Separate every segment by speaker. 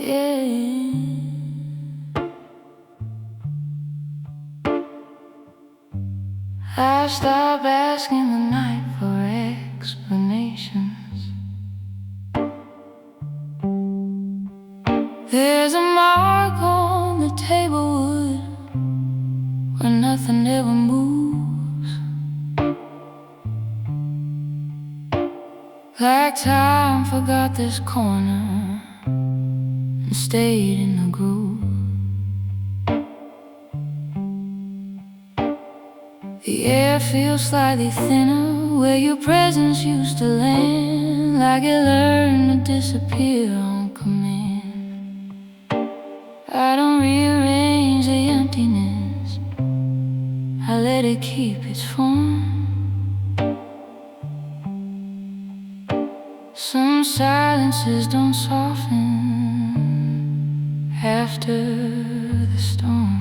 Speaker 1: Yeah. I stopped asking the night for explanations. There's a mark on the table wood where nothing ever moves, like time forgot this corner and stayed in the groove. The air feels slightly thinner where your presence used to land, like it learned to disappear on command. I don't rearrange the emptiness, I let it keep its form. Some silences don't soften after the storm.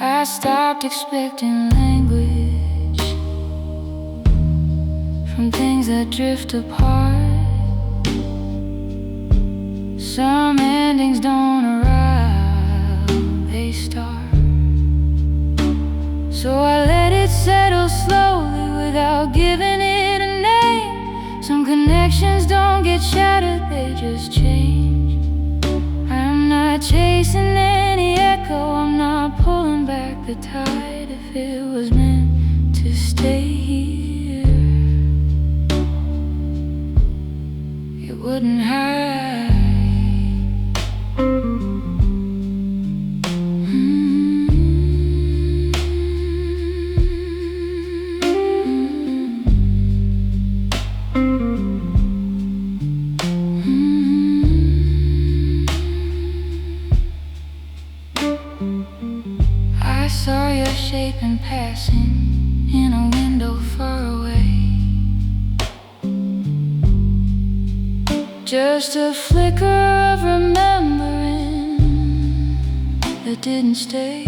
Speaker 1: I stopped expecting language from things that drift apart. Some endings don't arrive, they start. So I let it settle slowly without giving it a name. Some connections don't get shattered, they just change. I'm not chasing any echo, I'm not pulling back the tide. If it was meant to stay here, it wouldn't hide. I saw your shape in passing in a window far away. Just a flicker of remembering that didn't stay.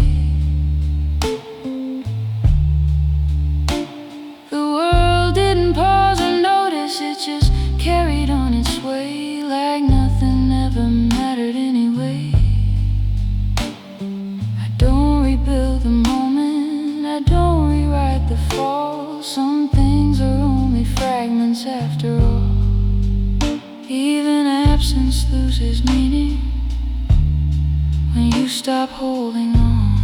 Speaker 1: The world didn't pause or notice, it just carried on its way like nothing ever mattered anyway. Rebuild the moment, I don't rewrite the fall. Some things are only fragments after all. Even absence loses meaning when you stop holding on.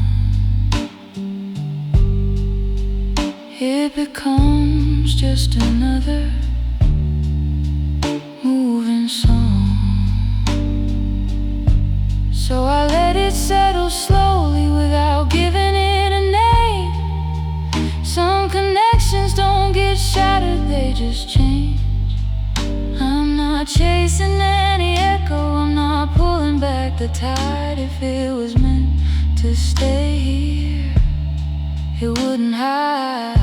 Speaker 1: It becomes just another moving song. So I let it settle slowly without giving it a name. Some connections don't get shattered, they just change. I'm not chasing any echo, I'm not pulling back the tide. If it was meant to stay here, it wouldn't hide.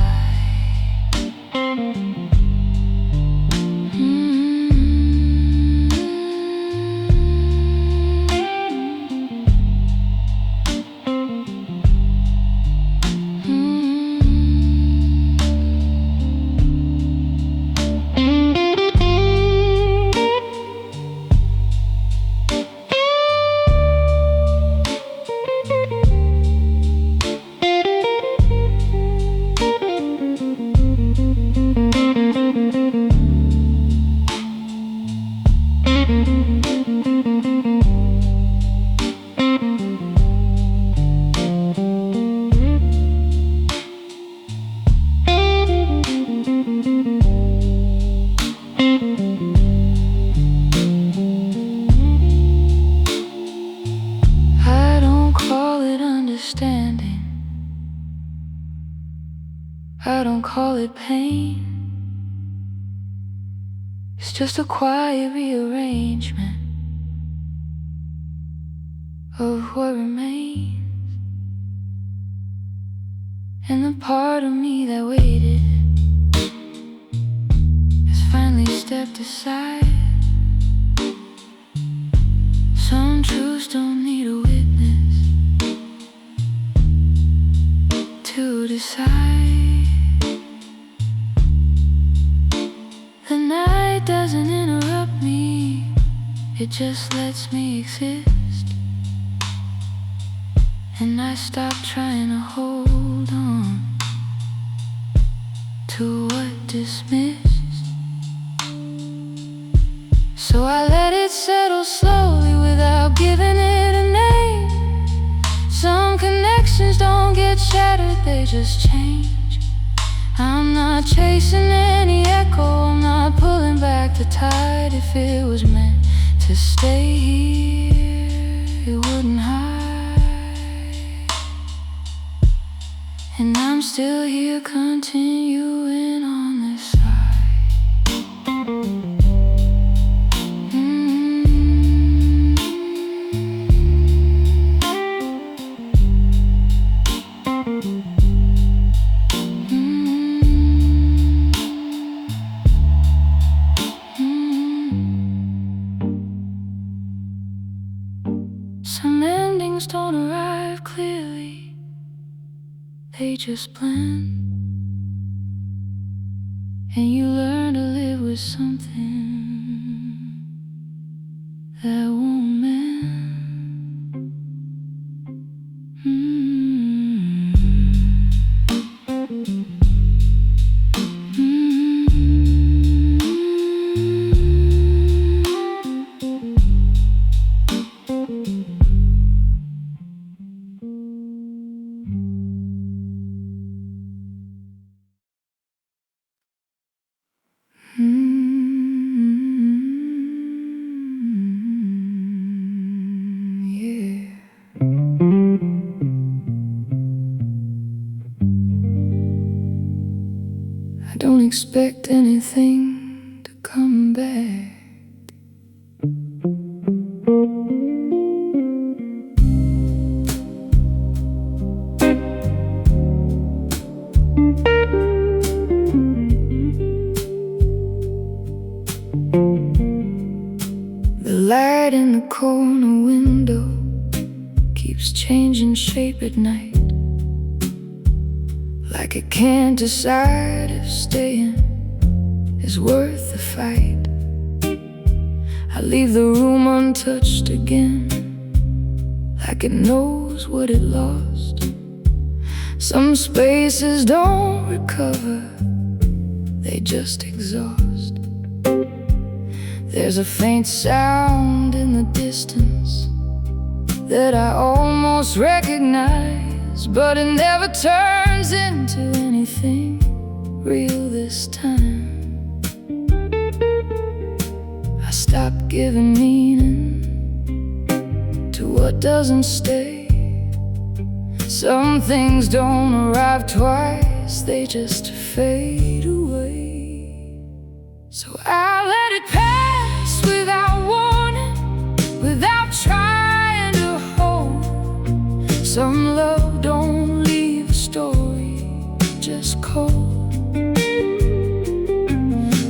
Speaker 1: I don't call it pain, it's just a quiet rearrangement of what remains. And the part of me that waited has finally stepped aside. Some truths don't need a witness to decide. The night doesn't interrupt me, it just lets me exist. And I stop trying to hold on to what dismissed. So I let it settle slowly without giving it a name. Some connections don't get shattered, they just change. I'm not chasing any echo, I'm not pulling back the tide. If it was meant to stay here, it wouldn't hide. And I'm still here continuing on this side. Some endings don't arrive clearly, they just blend. And you learn to live with something that won't mend. Yeah. I don't expect anything to come back. The light in the corner window keeps changing shape at night, like it can't decide if staying is worth the fight. I leave the room untouched again, like it knows what it lost. Some spaces don't recover, they just exhaust. There's a faint sound in the distance that I almost recognize, but it never turns into anything real this time. I stopped giving meaning to what doesn't stay. Some things don't arrive twice, they just fade away. So I let it pass without warning, without trying to hold. Some love don't leave a story, just cold.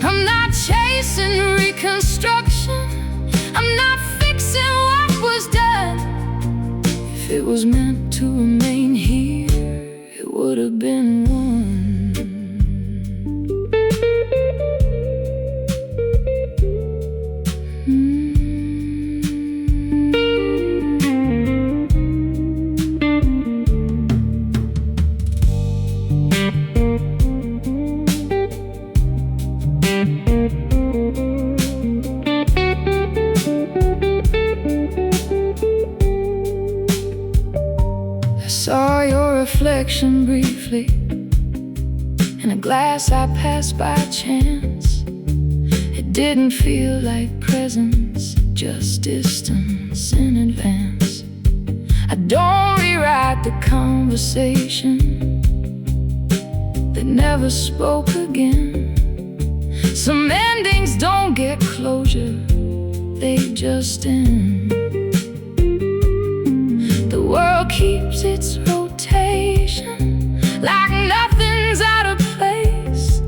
Speaker 1: I'm not chasing reconstruction, I'm not fixing what was done. If it was meant to remain here, it would have been one. I saw your reflection briefly in a glass I passed by chance. It didn't feel like presence, just distance in advance. I don't rewrite the conversation that never spoke again. Some endings don't get closure, they just end. The world keeps its rotation, like nothing's out of place.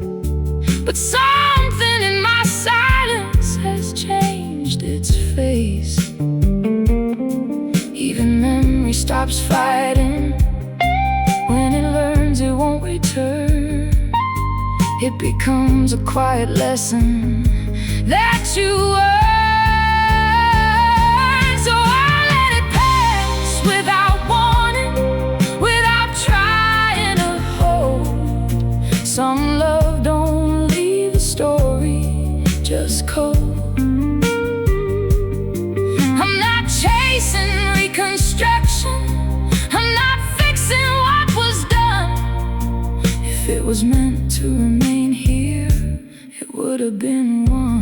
Speaker 1: But something in my silence has changed its face. Even memory stops fighting when it learns it won't return. It becomes a quiet lesson that you earn. was meant to remain here, it would have been one.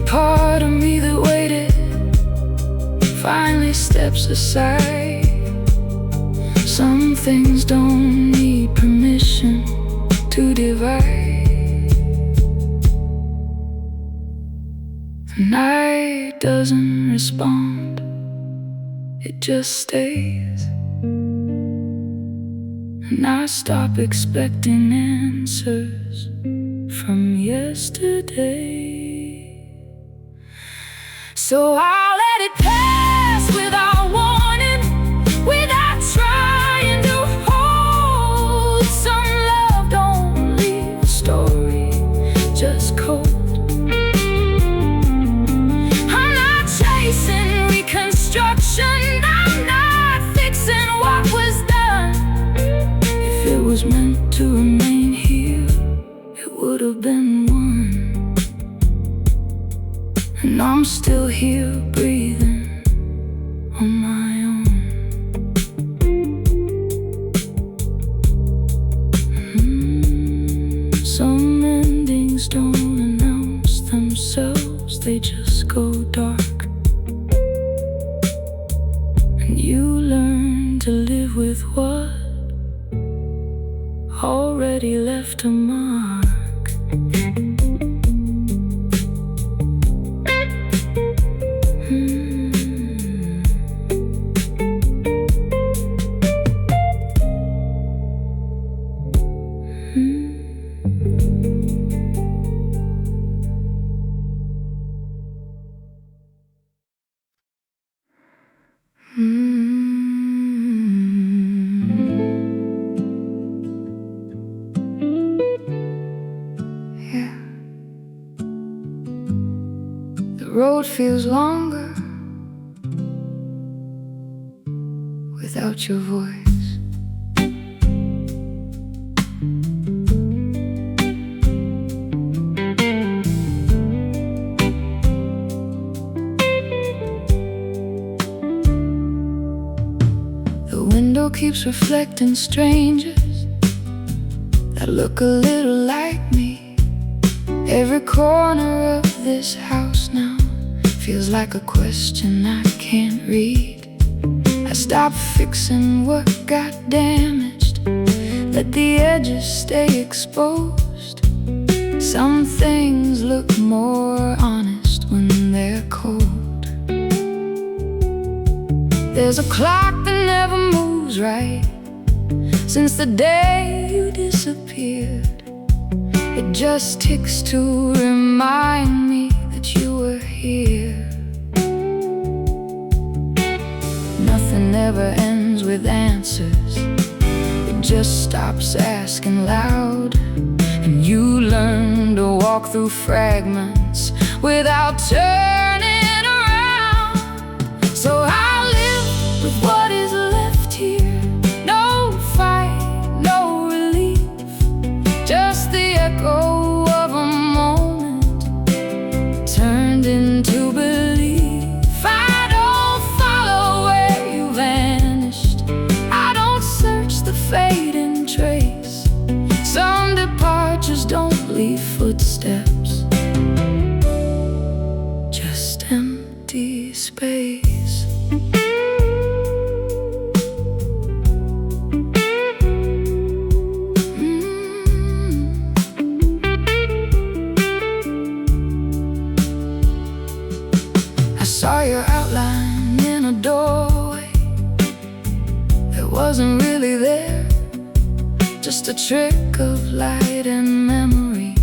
Speaker 1: Part of me that waited finally steps aside. Some things don't need permission to divide. The night doesn't respond, it just stays. And I stop expecting answers from yesterday. So I'll let it pass without warning, without trying to hold. Some love don't leave a story just cold. I'm not chasing reconstruction, I'm not fixing what was done. If it was meant to remain here, it would have been one. And I'm still here breathing on my own. Some endings don't announce themselves, they just go dark. And you learn to live with what already left a mark. Yeah. The road feels longer without your voice. The window keeps reflecting strangers that look a little like me. Every corner of this house now feels like a question I can't read. I stopped fixing what got damaged, let the edges stay exposed. Some things look more honest when they're cold. There's a clock that never moves right since the day you disappeared. It just ticks to remind me that you were here. Nothing ever ends with answers, it just stops asking loud. And you learn to walk through fragments without turning around. So I'll live with what is left here. No fight, no relief, just the echo of a moment turned into belief. I don't follow where you vanished, I don't search the fading trace. Some departures don't leave footsteps, just empty space. I saw your outline in a doorway that wasn't really there, just a trick of light and memory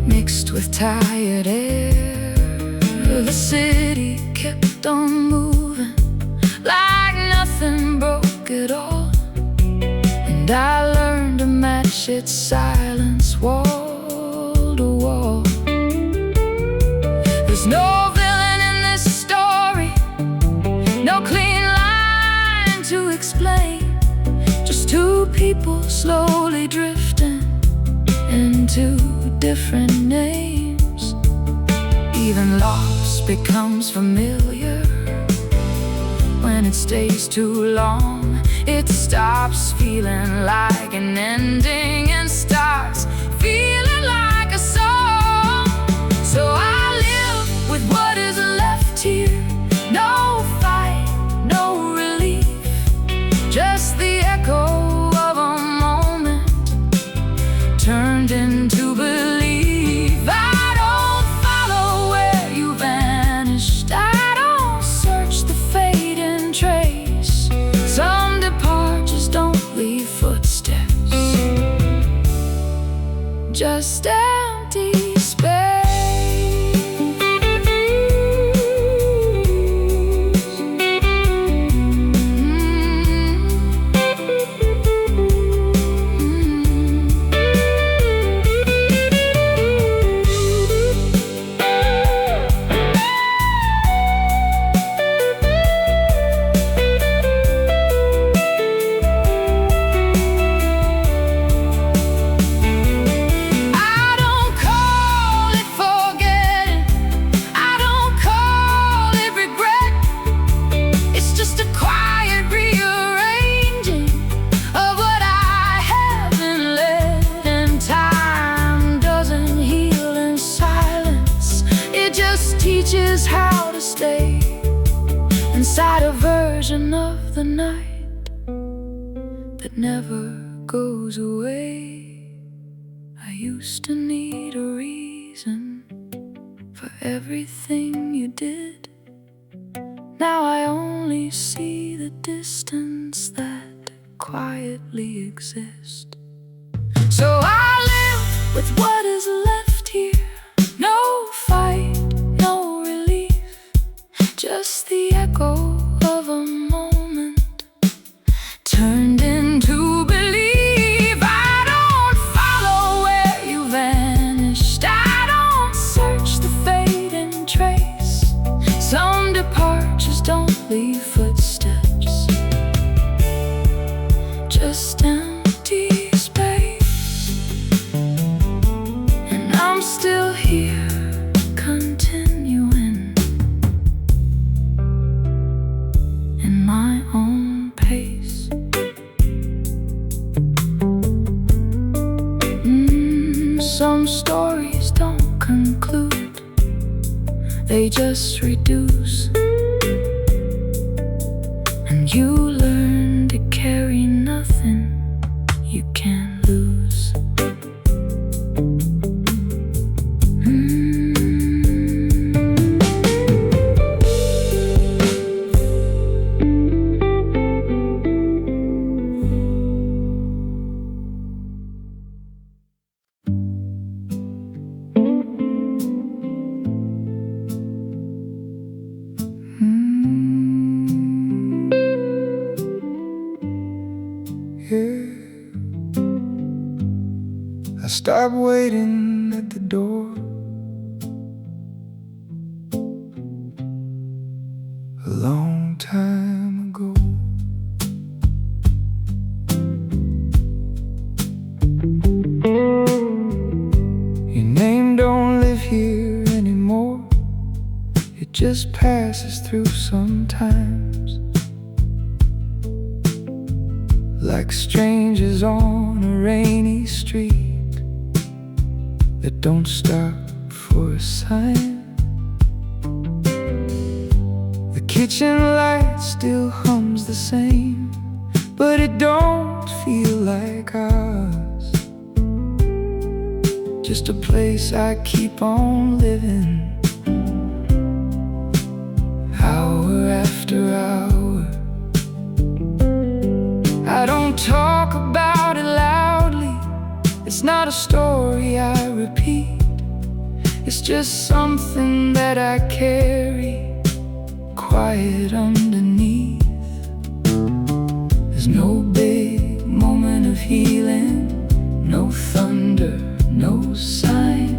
Speaker 1: mixed with tired air. The city kept on moving like nothing broke at all, and I learned to match its silence wall to wall. There's no villain in this story, no clean line to explain, just two people slowly drifting into different names. Even loss becomes familiar when it stays too long. It stops feeling like an ending and starts feeling like a song. So I live with what is left here. No fight, no relief, just the echo of a moment turned into belief. I don't follow where you vanished, I don't search the fading trace. Some departures don't leave footsteps, just empty space. Teaches how to stay inside a version of the night that never goes away. I used to need a reason for everything you did. Now I only see the distance that quietly exists. So I live with what is left here. No fight, no relief, just the echo of a moment turned into belief. I don't follow where you vanished, I don't search the fading trace. Some departures don't leave footsteps, just empty space. And I'm still here, continuing in my own pace. Some stories don't conclude, they just reduce, and you learn to carry nothing you can't lose.
Speaker 2: I stopped waiting at the door a long time ago. Your name don't live here anymore, it just passes through sometimes, like strangers on a rainy street that don't stop for a sign. The kitchen light still hums the same, but it don't feel like ours. Just a place I keep on living, hour after hour. I don't talk about it loud, not a story I repeat. It's just something that I carry quiet underneath. There's no big moment of healing, no thunder, no sign.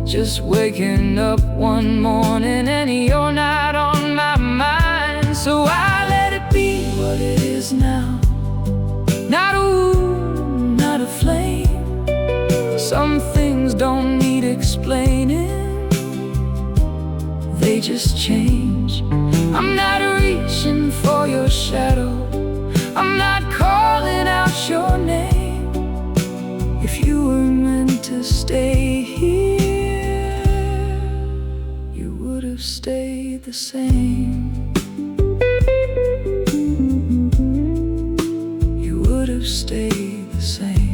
Speaker 2: Just waking up one morning and you're not on my mind. So I let it be what it is now. Not a wound, not a flame. Some things don't need explaining, they just change. I'm not reaching for your shadow, I'm not calling out your name. If you were meant to stay here, you would have stayed the same. You would have stayed the same.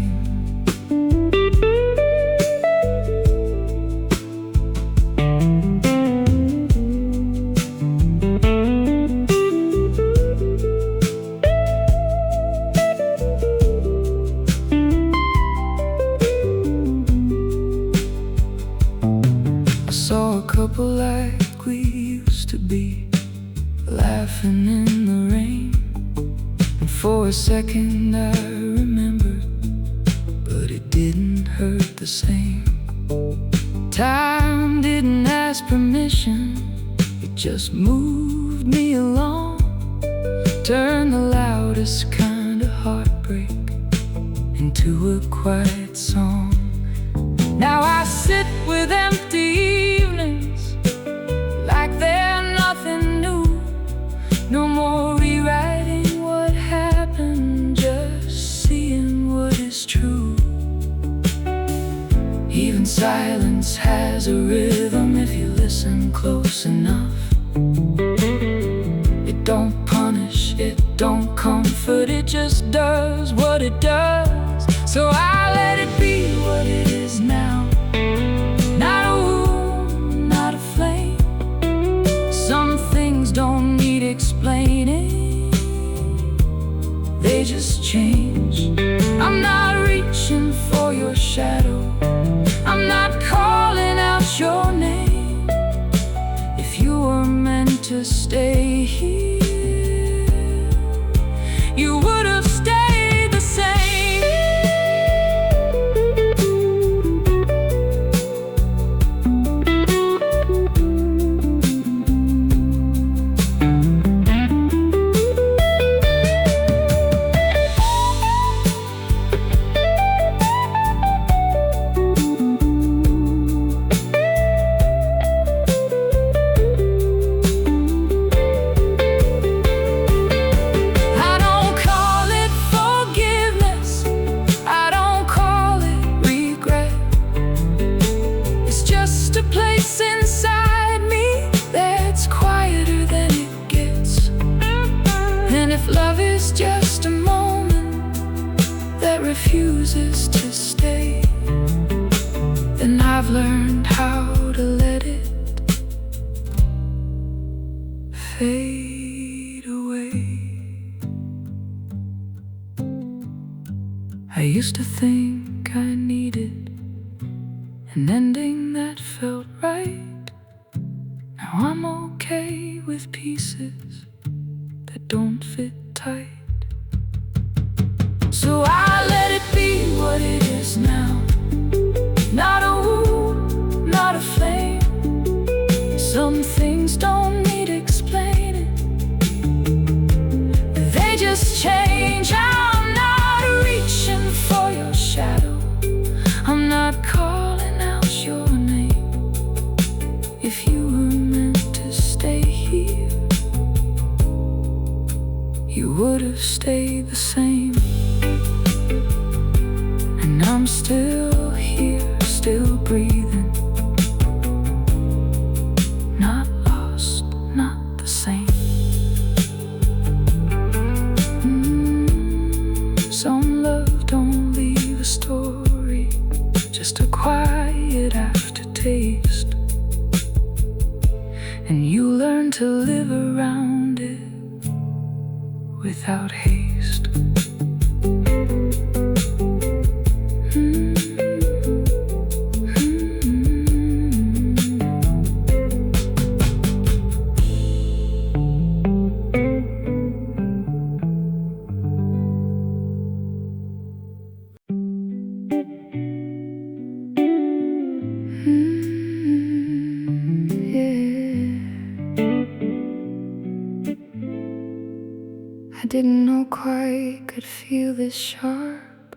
Speaker 2: Couple like we used to be, laughing in the rain. And for a second I remembered, but it didn't hurt the same. Time didn't ask permission, it just moved me along. Turned the loudest kind of heartbreak into a quiet song. Now I sit with empty evenings like they're nothing new. No more rewriting what happened, just seeing what is true. Even silence has a rhythm if you listen close enough. It don't punish, it don't comfort, it just does what it does. So I let it be what it is now. Not a wound, not a flame. Some things don't need explaining, they just change. I'm not reaching for your shadow, I'm not calling out your name. If you were meant to stay here, you would have stayed the same. If love is just a moment that refuses to stay, then I've learned how to let it fade away. I used to think I needed an ending that felt right. Now I'm okay with pieces that don't fit tight. So I let it be what it is now. Not a wound, not a flame. Some things don't need explaining, they just change. I'm not reaching for your shadow, I'm not calling out your name. If you were meant to stay here, you would have stayed the same. And I'm still here, still breathing, not lost, not the same. Some love don't leave a story, just a quiet aftertaste. And you learn to live around it without haste.
Speaker 1: I didn't know quite could feel this sharp.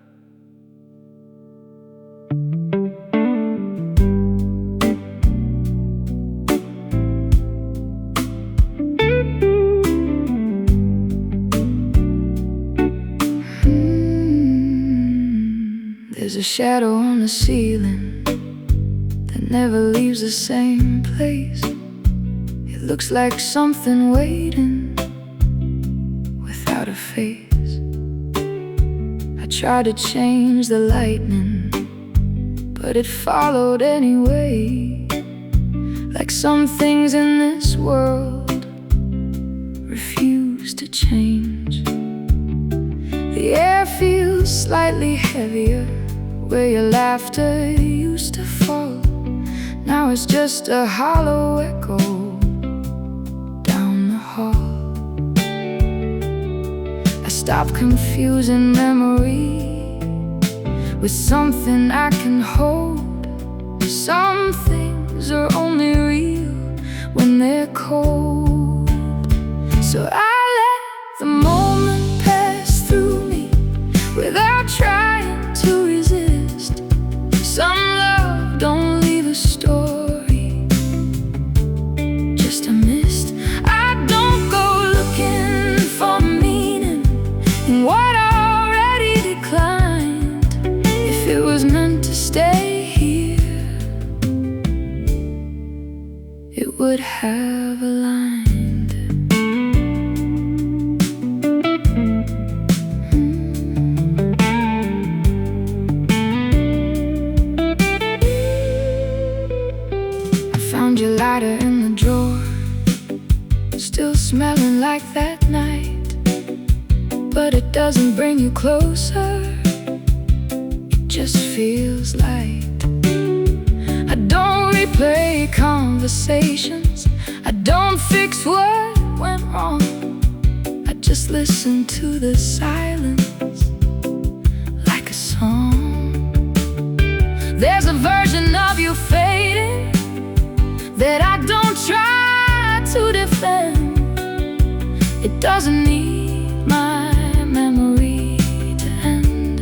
Speaker 1: There's a shadow on the ceiling that never leaves the same place. It looks like something waiting without a face. I tried to change the lightning, but it followed anyway. Like some things in this world refuse to change. The air feels slightly heavier where your laughter used to fall. Now it's just a hollow echo down the hall. I stopped confusing memory with something I can hold. Some things are only real when they're cold. So I let the moment pass through me without trying to resist. Some love don't leave a story, just a mist. I don't go looking for meaning in what already declined. If it was meant to stay here, it would have aligned. Found your lighter in the drawer, still smelling like that night. But it doesn't bring you closer, it just feels light. I don't replay conversations, I don't fix what went wrong. I just listen to the silence like a song. There's a version of you fading that I don't try to defend. It doesn't need my memory to end.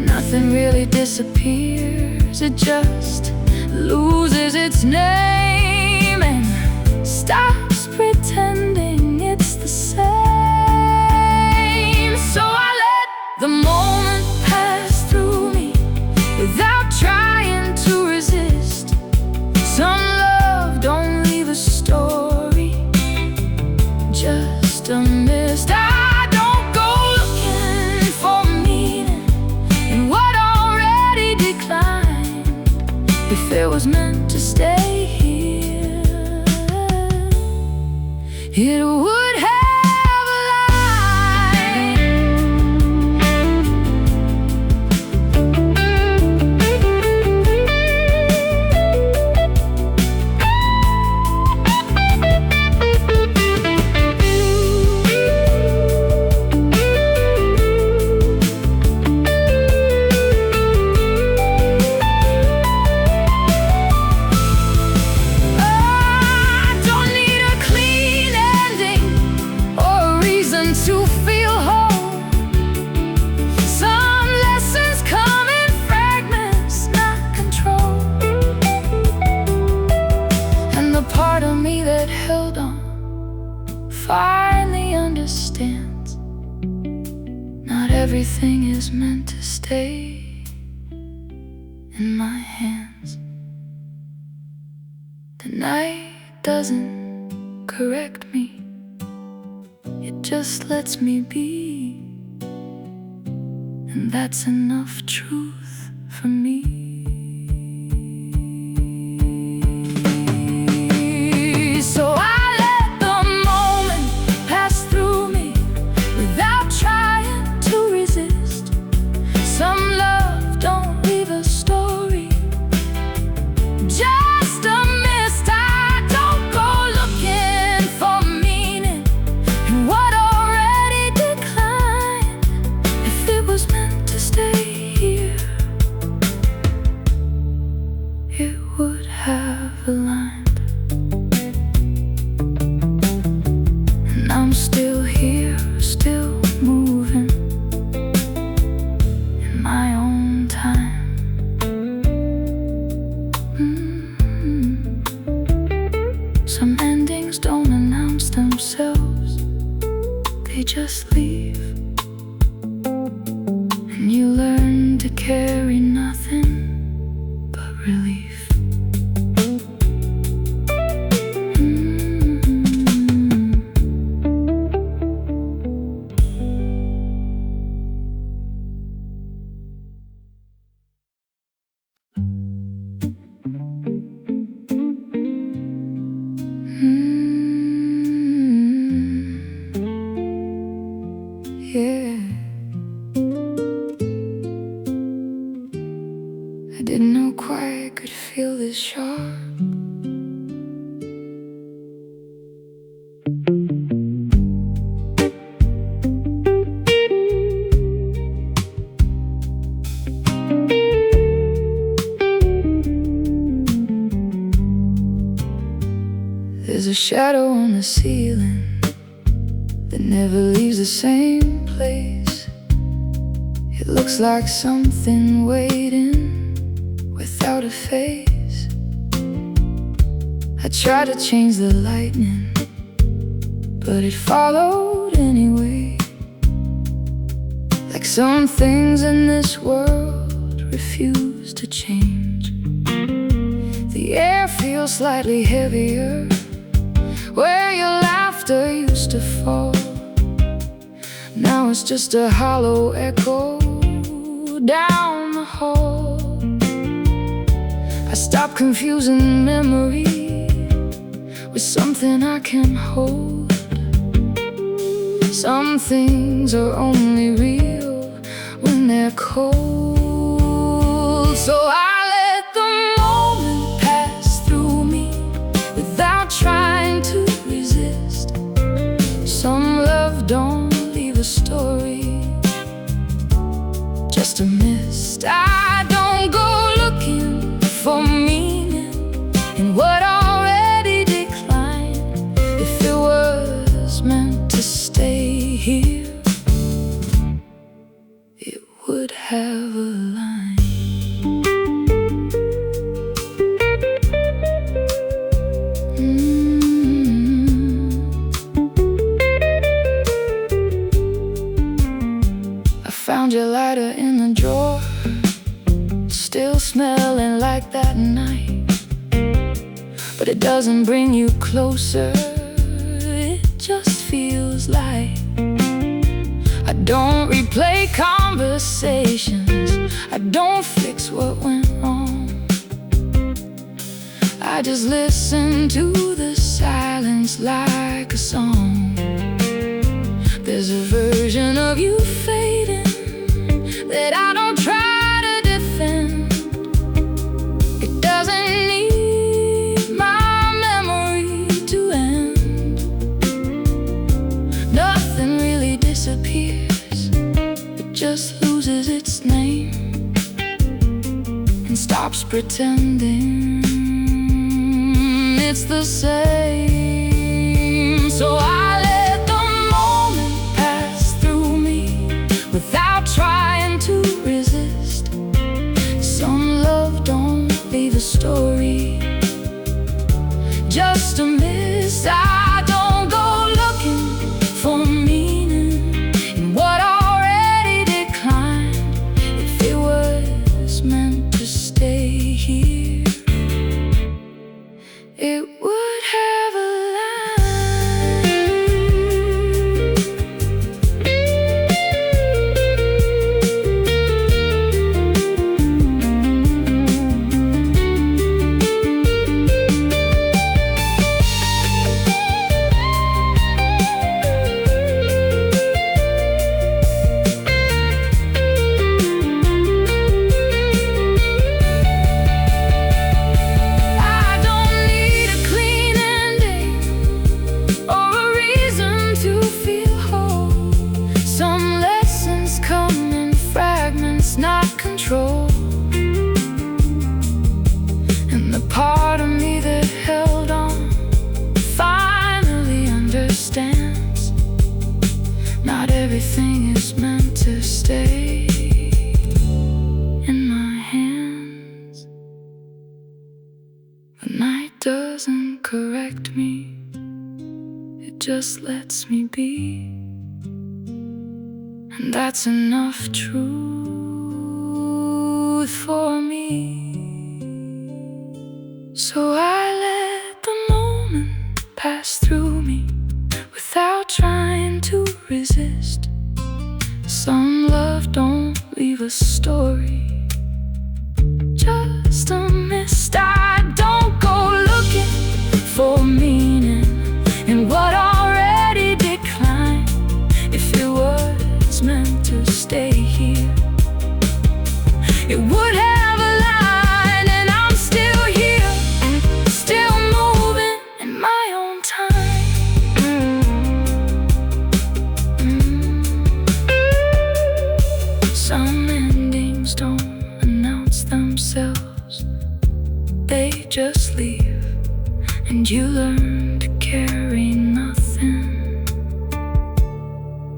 Speaker 1: Nothing really disappears, it just loses its name and stops pretending it's the same. So I let the moment pass through me without trying to resist. Some love don't leave a story, just a mist. I don't go looking for meaning in what already declined. If it was meant to stay here, it would have to feel whole. Some lessons come in fragments, not control. And the part of me that held on finally understands not everything is meant to stay in my hands. The night doesn't correct me, it just lets me be, and that's enough truth for me. So I let the moment pass through me without trying to resist. Some love don't leave a story, just a mist. I don't go looking for meaning in what already declined. If it was meant to stay here, Some endings don't announce themselves, they just leave. And you learn to carry nothing but relief. Yeah, I didn't know quite I could feel this sharp. There's a shadow on the ceiling that never leaves the same place. It looks like something waiting without a face. I tried to change the lightning, but it followed anyway. Like some things in this world refuse to change. The air feels slightly heavier where your laughter used to fall. Now it's just a hollow echo down the hall. I stopped confusing memory with something I can hold. Some things are only real when they're cold. So I let the moment pass through me without trying to resist. Some love don't leave a story, just a mist. I don't go looking for meaning in what already declined. If it was meant to stay here, it would have a line. Found your lighter in the drawer, still smelling like that night. But it doesn't bring you closer, it just feels like. I don't replay conversations, I don't fix what went wrong. I just listen to the silence like a song. There's a version of you fading that I don't try to defend. It doesn't need my memory to end. Nothing really disappears, it just loses its name and stops pretending it's the same. So I let the moment pass through me without trying to resist. Some love don't leave a story, just a miss. I don't go looking for meaning in what already declined. If it was meant to stay here, it would have a
Speaker 2: correct me, it just lets me be. And that's enough truth for me. So I let the moment pass through me without trying to resist. Some love don't leave a story, just a mist. I don't go looking for meaning in what already declined. If it was meant to stay here, it would have a line. And I'm still here, still moving in my own time. Some endings don't announce themselves, they just leave, and you learn to carry nothing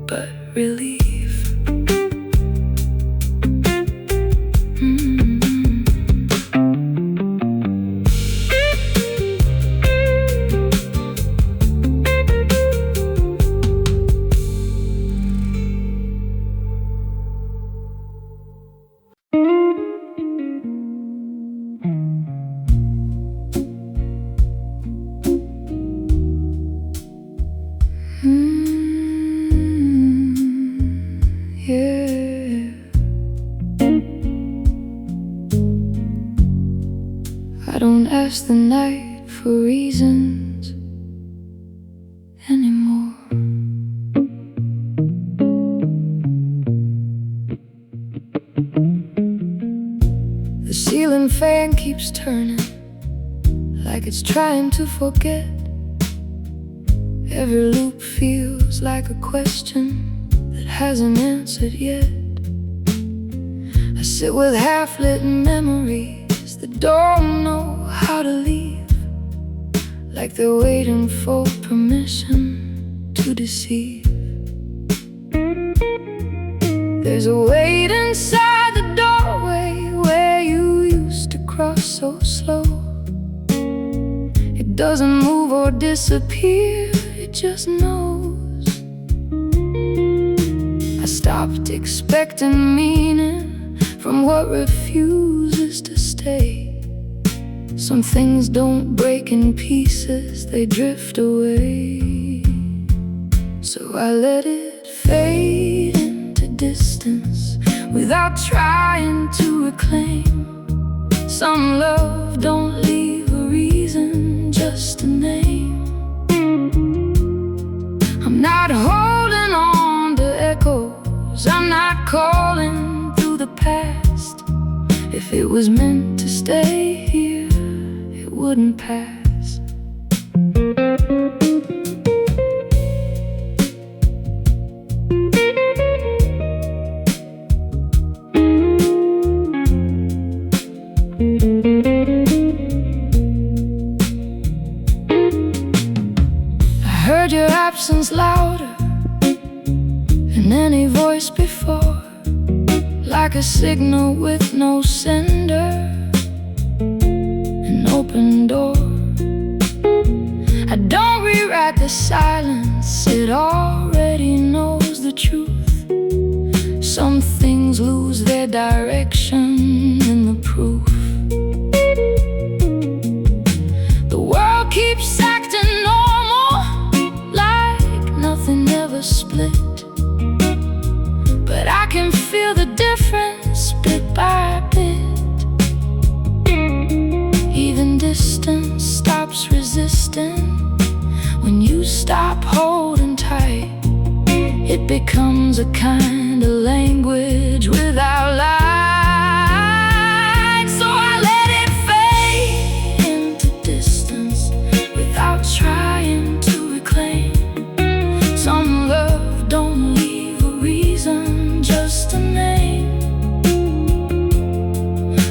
Speaker 2: but relief. Yeah. I don't ask the night for reasons anymore. The ceiling fan keeps turning, like it's trying to forget. Every loop feels like a question that hasn't answered yet. I sit with half-lit memories that don't know how to leave, like they're waiting for permission to deceive. There's a weight inside the doorway where you used to cross so slow. It doesn't move or disappear, it just knows. I stopped expecting meaning from what refuses to stay. Some things don't break in pieces, they drift away. So I let it fade into distance without trying to reclaim. Some love don't leave a reason, just a name. I'm not holding on to echoes, I'm not calling through the past. If it was meant to stay here, it wouldn't pass. I heard your absence louder than any voice before, like a signal with no sender, an open door. I don't rewrite the silence, it already knows the truth. Some things lose their direction in the proof. The world keeps acting normal, like nothing ever split. But I can feel the difference bit by bit. Even distance stops resisting when you stop holding tight. It becomes a kind of language without light. So I let it fade into distance without trying to reclaim. Some love don't leave a reason, just a name.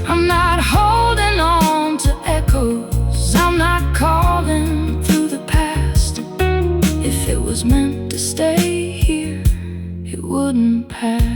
Speaker 2: I'm not holding on to echoes, I'm not calling through the past. If it was meant to stay here, it wouldn't pass.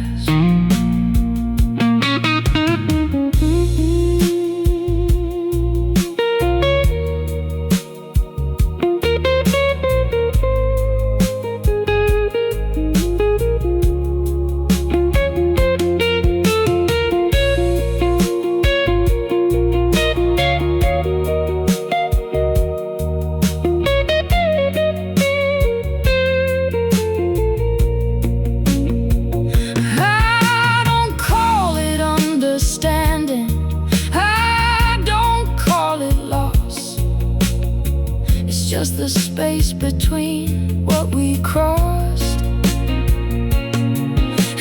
Speaker 1: space between what we crossed.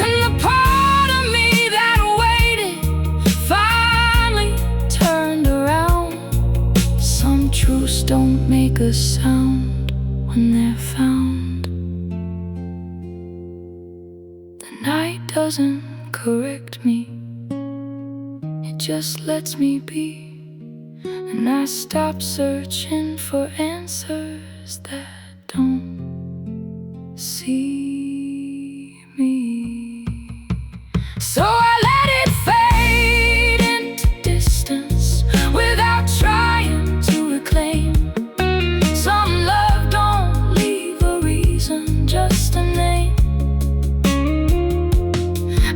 Speaker 1: And the part of me that waited finally turned around. Some truths don't make a sound when they're found. The night doesn't correct me, it just lets me be. And I stop searching for answers that don't see me. So I let it fade into distance without trying to reclaim. Some love don't leave a reason, just a name.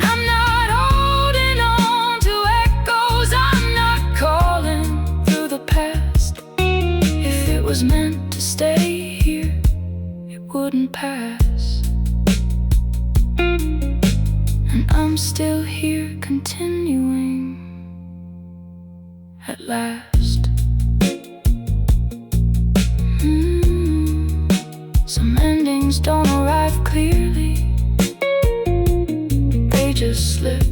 Speaker 1: I'm not holding on to echoes, I'm not calling through the past. If it was meant to stay here, it wouldn't pass. And I'm still here continuing at last. Some endings don't arrive clearly, they just slip.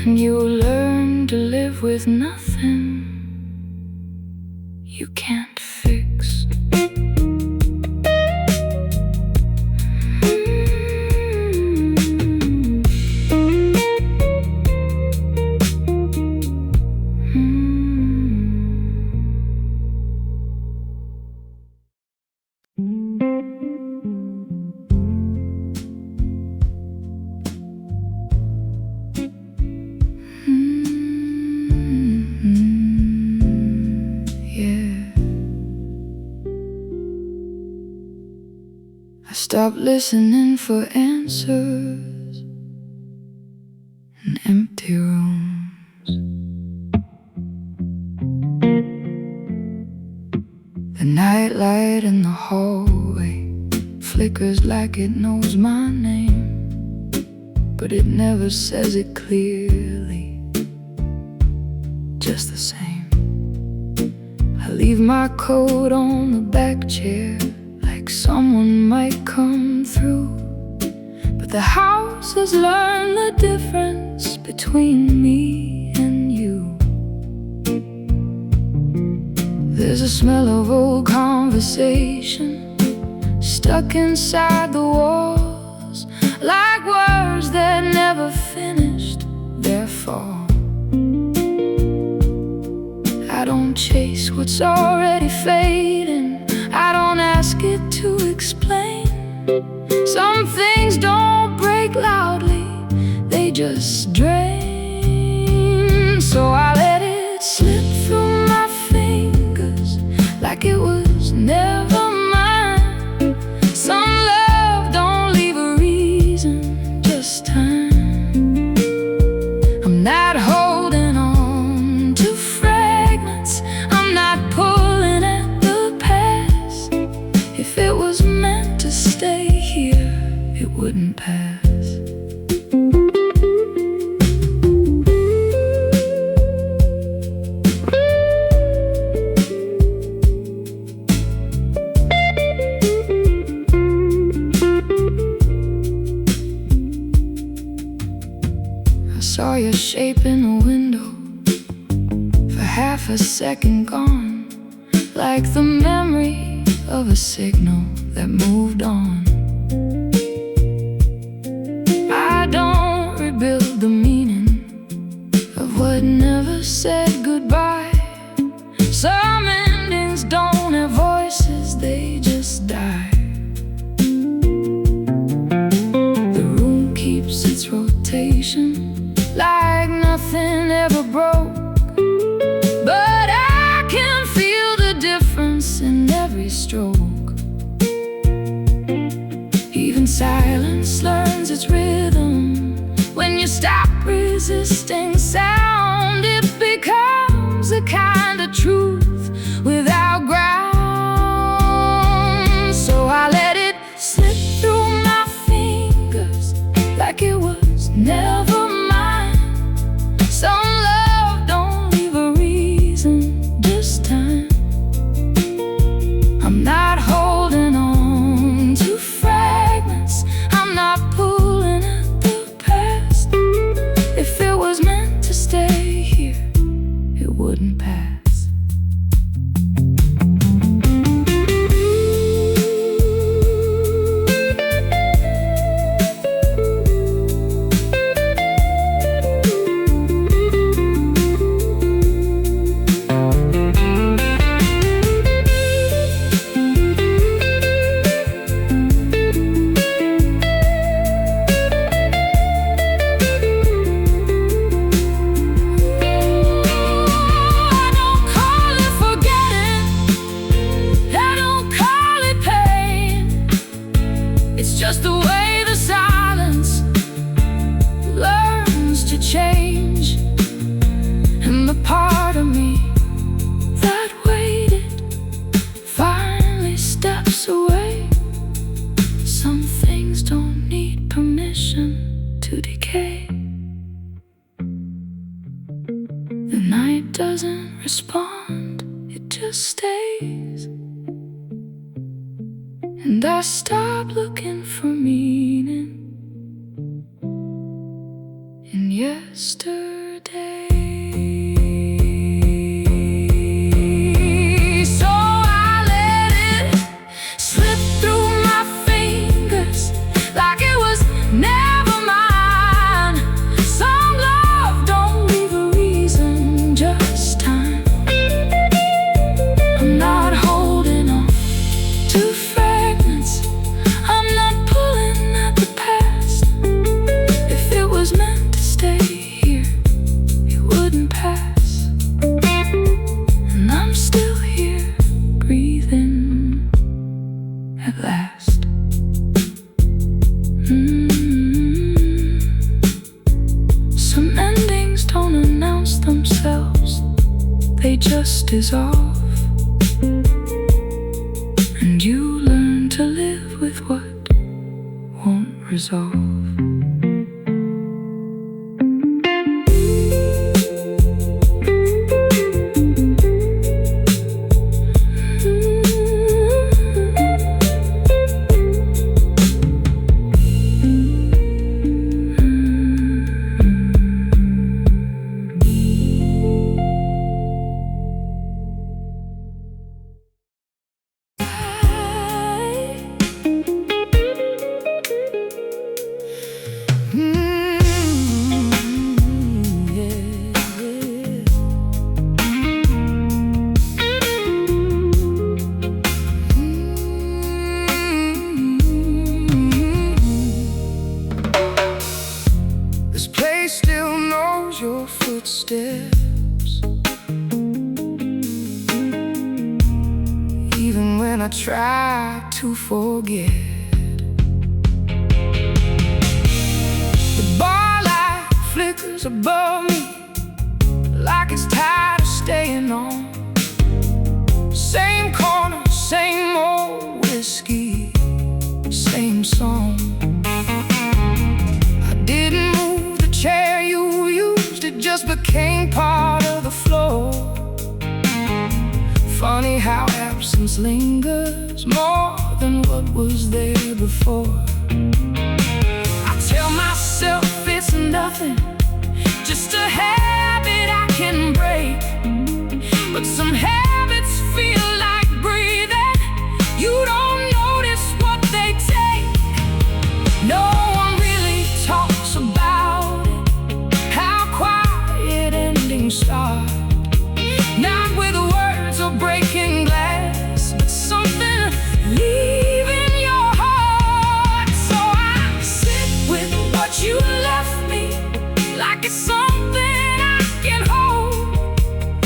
Speaker 1: And you'll learn to live with nothing you can't fix. I stopped listening for answers in empty rooms. The nightlight in the hallway flickers like it knows my name, but it never says it clearly, just the same. I leave my coat on the back chair, like someone might come through. But the house has learned the difference between me and you. There's a smell of old conversation stuck inside the walls, like words that never finished their fall. I don't chase what's already fading, I don't ask it to explain. Some things don't break loudly, they just drain. So I let it slip through my fingers like it was never mine. Some love don't leave a reason, just time. I'm not holding on to fragments, I'm not pulling at the past. If it was meant to stay here, it wouldn't pass. I saw your shape in the window, for half a second gone, like the memory of a signal that moved on. I don't rebuild the meaning of what never said goodbye. Some endings don't have voices, they just die. The room keeps its rotation, like nothing ever broke. But I can feel the difference in every stroke. Even silence learns its rhythm. When you stop resisting sound, it becomes a kind of truth without ground. So I let it slip through my fingers like it was never mine. Some love don't leave a reason, just time.
Speaker 2: respond, it just stays. And I stop looking for meaning in yesterday. So I let it slip through my fingers like it was never mine. Some love don't leave a reason, just time. I'm not holding on to fragments, I'm not pulling at the past. If it was meant to stay here, it wouldn't pass. And I'm still here, breathing at last. Some endings don't announce themselves, they just dissolve. And you learn to live with what won't resolve. This place still knows your footsteps, even when I try to forget. The bar light flickers above me like it's tired of staying on. Same corner, same old whiskey, same song. I didn't move the chair you used, it just became part of the floor. Funny how absence lingers more than what was there before. I tell myself it's nothing, just a habit I can break. But some habits feel like breathing, you don't notice what they take. No one really talks about it, how quiet endings start. Not with words or breaking glass, but something leaving your heart. So I sit with what you left me, like it's something I can hold.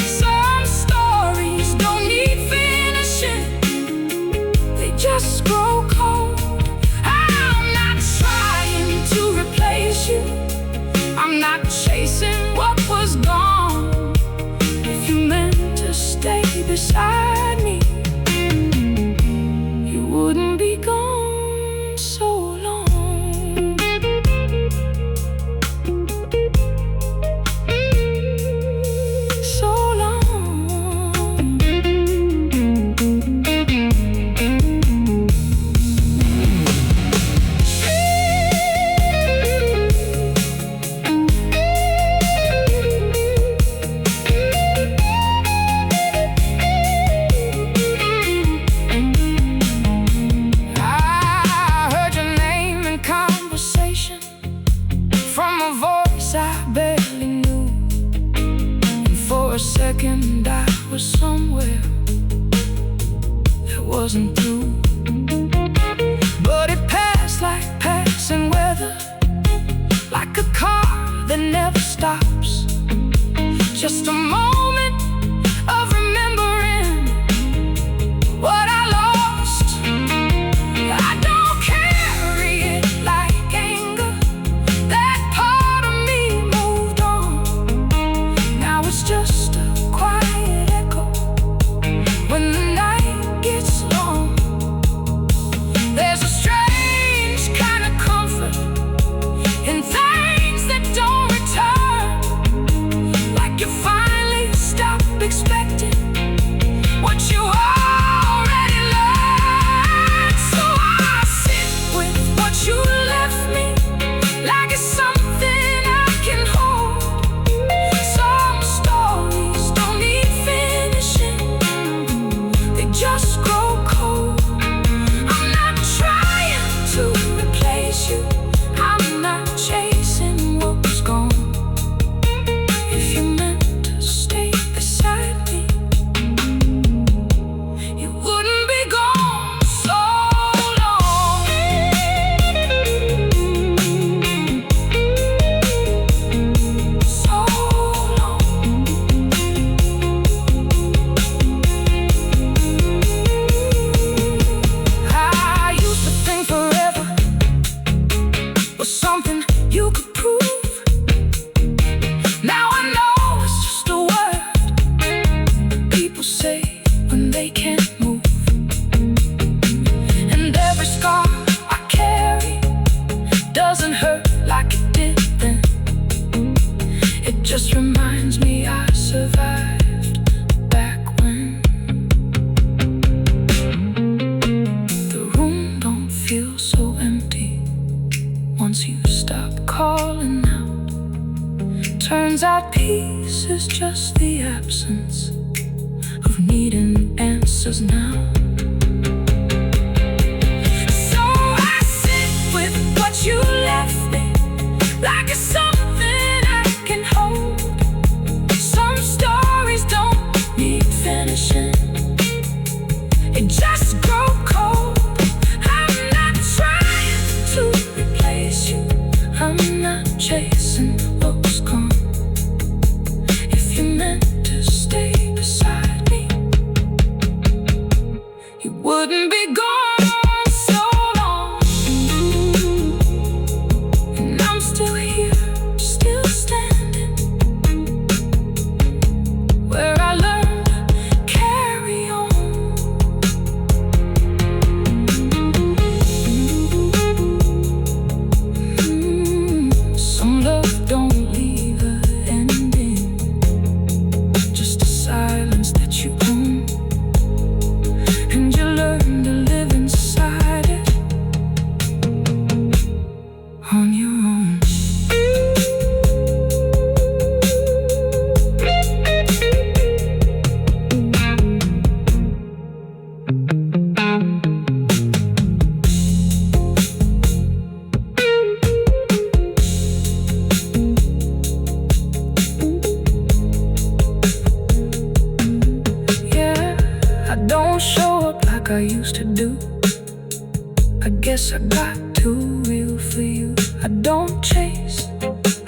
Speaker 2: Some stories don't need finishing, they just grow cold. I'm not trying to replace you, I'm not chasing what was gone. If you meant to stay beside me, you wouldn't be gone so long. So long. I heard your name in conversation from a voice I barely knew. And for a second I was somewhere that wasn't through. But it passed like passing weather, like a car that never stops. Just a moment of remembering what I lost. I don't carry it like anger, that part of me moved on. Now it's just a quiet echo when the night gets long. There's a strange kind of comfort in things that don't return, like you finally doesn't hurt like it did then. It just reminds me I survived back when. The room don't feel so empty once you stop calling out. Turns out peace is just the absence of needing answers now. So I sit with what you left me, like it's something I can hold. Some stories don't need finishing, it just grow cold. I'm not trying to replace you, I'm not chasing what's gone. If you meant to stay beside me, you wouldn't be gone so long. And I'm still here, still standing, where I learned to carry on. Some love don't leave an ending, just a silence that you own. And you learn to live inside it on your own. Yeah, I don't show up like I used to do. I guess I got too real for you. I don't chase,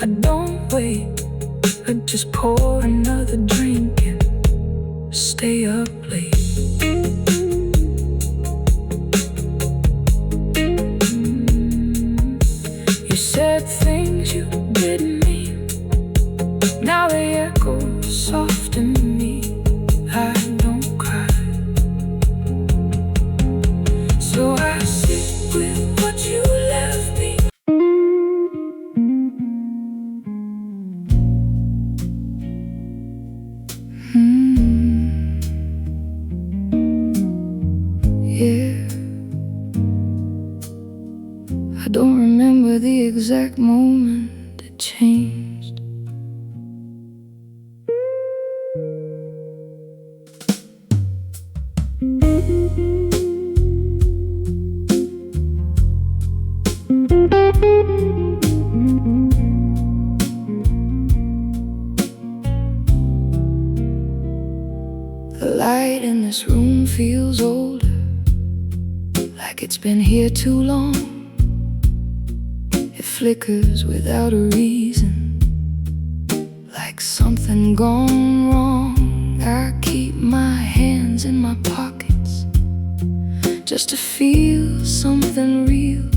Speaker 2: I don't wait, I just pour another drink and stay up late. You said things you didn't mean, now they echo soft in me. I don't cry, so I sit with what you left me. Yeah, I don't remember the exact moment it changed. The light in this room feels older, like it's been here too long. It flickers without a reason, like something gone wrong. I keep my hands in my pockets just to feel something real,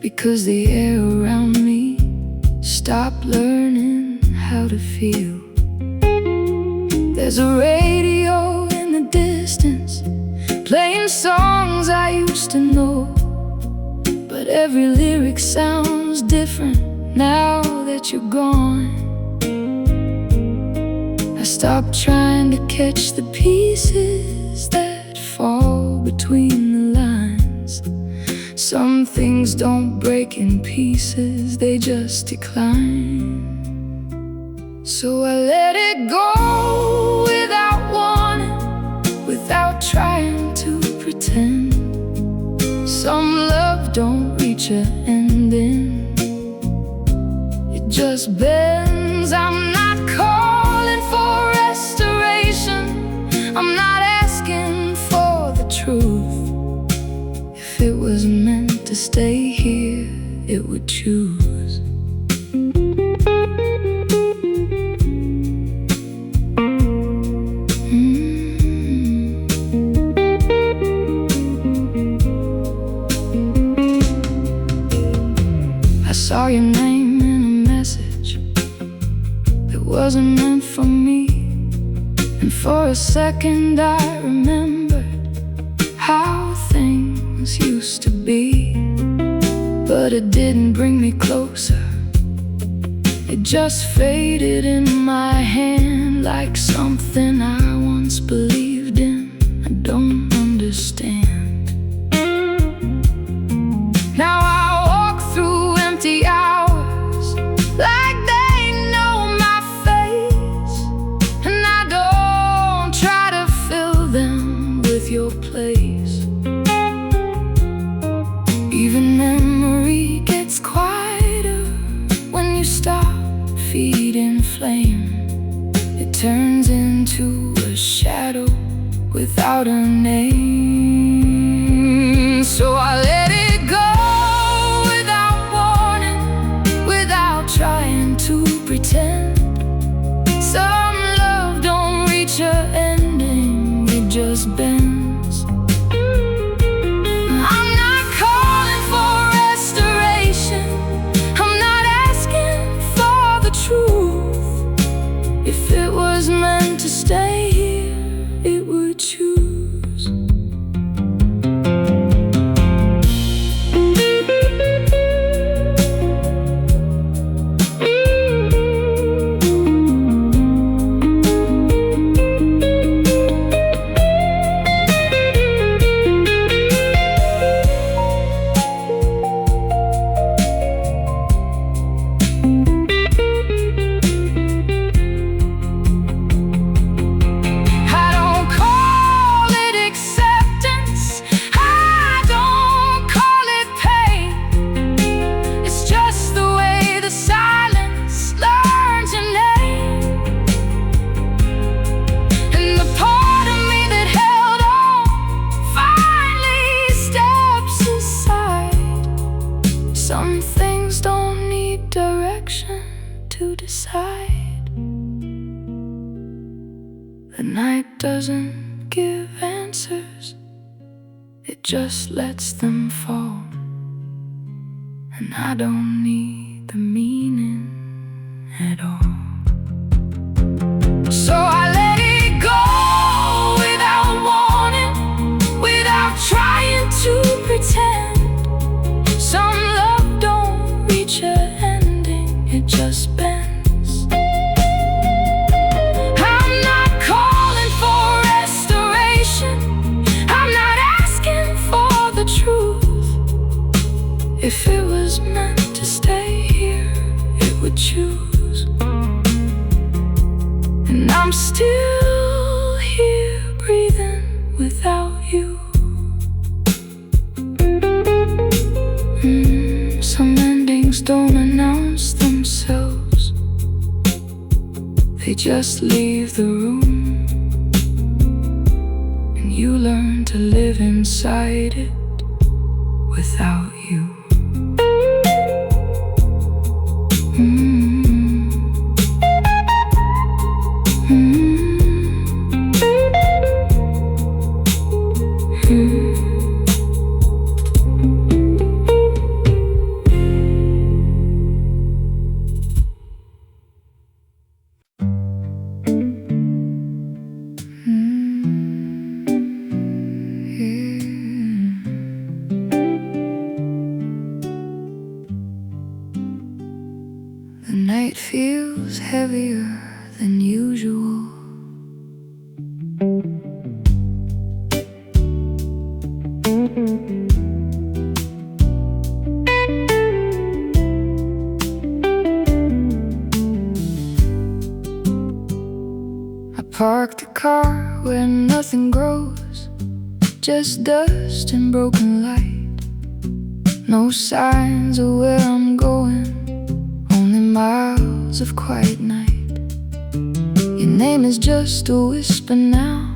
Speaker 2: because the air around me stopped learning how to feel. There's a radio in the distance playing songs I used to know, but every lyric sounds different now that you're gone. I stopped trying to catch the pieces that fall between the lines. Some things don't break in pieces, they just decline. So I let it go without warning, without trying to pretend. Some love don't reach an ending, it just bends. I'm not calling for restoration, I'm not asking for the truth. If it was meant to stay here, it would choose. I saw your name in a message that wasn't meant for me, and for a second I remembered how things used to be. But but it didn't bring me closer. It just faded in my hand like something I once believed in. I don't understand. Now I walk through empty hours like they know my face, and I don't try to fill them with your place. Even memory gets quieter when you stop feeding flame. It turns into a shadow without a name. So I let it go without warning, without trying to pretend. Some love don't reach a ending, it just bends. I'm not calling for restoration, I'm not asking for the truth. If it was meant to stay here, it would choose. Some things don't need direction to decide. The night doesn't give answers, it just lets them fall. And I don't need the meaning at all. So I let it go without warning, without trying to pretend. Some love don't reach a ending, it just bends. I'm not calling for restoration, I'm not asking for the truth. If it was meant to stay here, it would choose. And I'm still here breathing without you. Some endings don't announce themselves, they just leave the room, and you learn to live inside it without you. The night feels heavier than usual. I parked the car where nothing grows, just dust and broken light. No signs of where I'm going, only miles of quiet night. Your name is just a whisper now,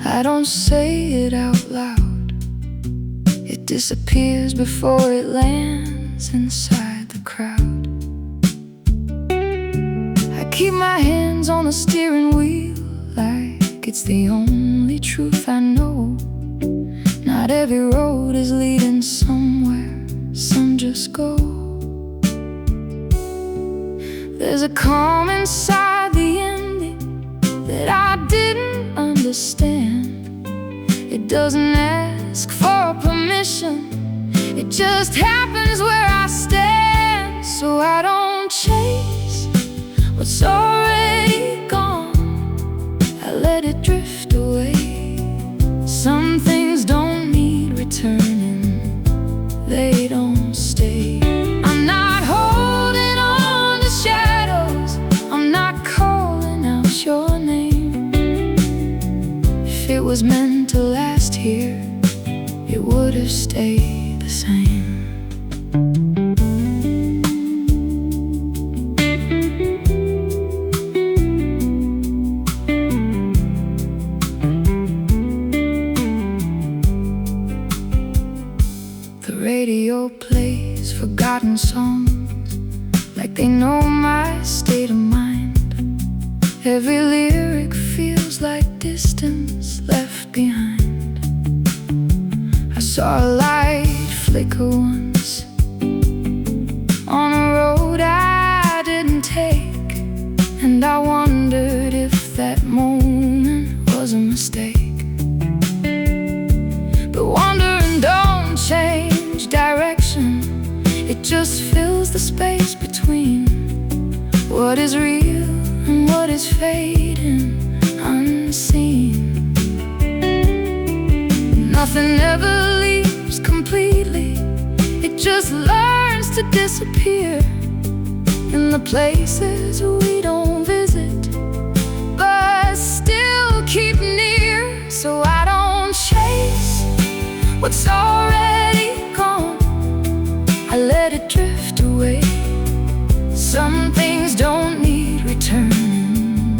Speaker 2: I don't say it out loud. It disappears before it lands inside the crowd. I keep my hands on the steering wheel like it's the only truth I know. Not every road is leading somewhere, some just go. There's a calm inside the ending that I didn't understand. It doesn't ask for permission,
Speaker 1: It just happens where I stand, so I don't chase what's already gone. I let it drift away. Some things don't need returning, they don't stay. I'm not holding on to shadows, I'm not calling out your name. If it was meant to last here, it would have stayed the same. The radio plays forgotten songs like they know my state of mind. Every lyric feels like distance left behind. I saw a light flicker once on a road I didn't take, and I wondered if that moment was a mistake. But wandering don't change direction, it just fills the space between what is real and what is fading unseen. Nothing ever leaves completely, it just learns to disappear in the places we don't visit, but still keep near. So I don't chase what's already gone, I let it drift away. Some things don't need returning,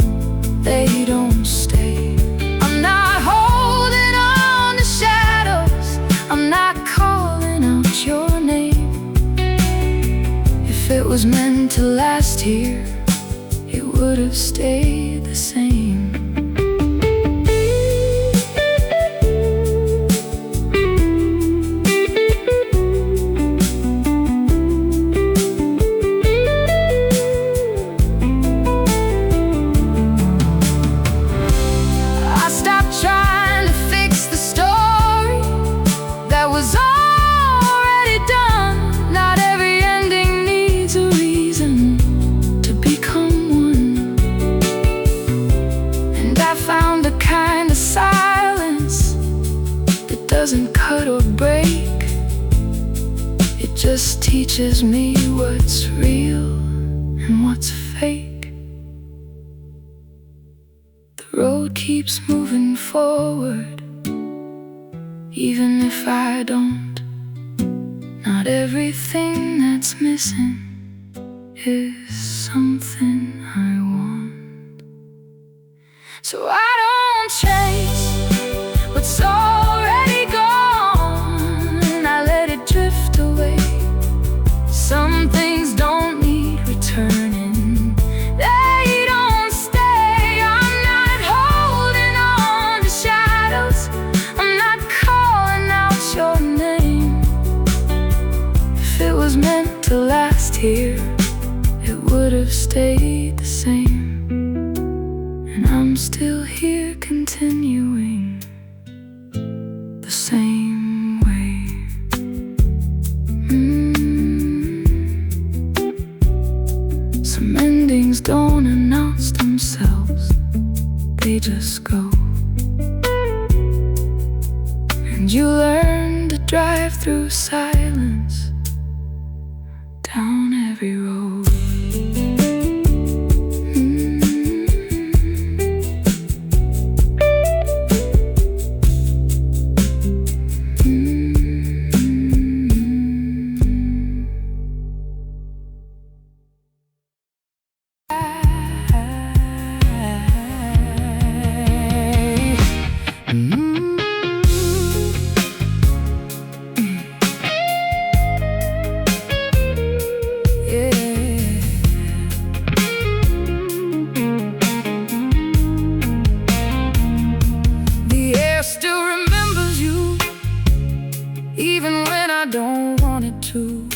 Speaker 1: they don't stay. I'm not holding on to shadows, I'm not calling out your name. If it was meant to last here, it would have stayed the same. Doesn't cut or break, it just teaches me what's real and what's fake. The road keeps moving forward, even if I don't. Not everything that's missing is something I want. So I don't chase what's already gone, I let it drift away. Some things don't need returning, they don't stay. I'm not holding on to shadows, I'm not calling out your name. If it was meant to last here, it would have stayed the same. And I'm still here continuing the same way. Some endings don't announce themselves, they just go. And you learn to drive through silence down every road. Even when I don't want it to.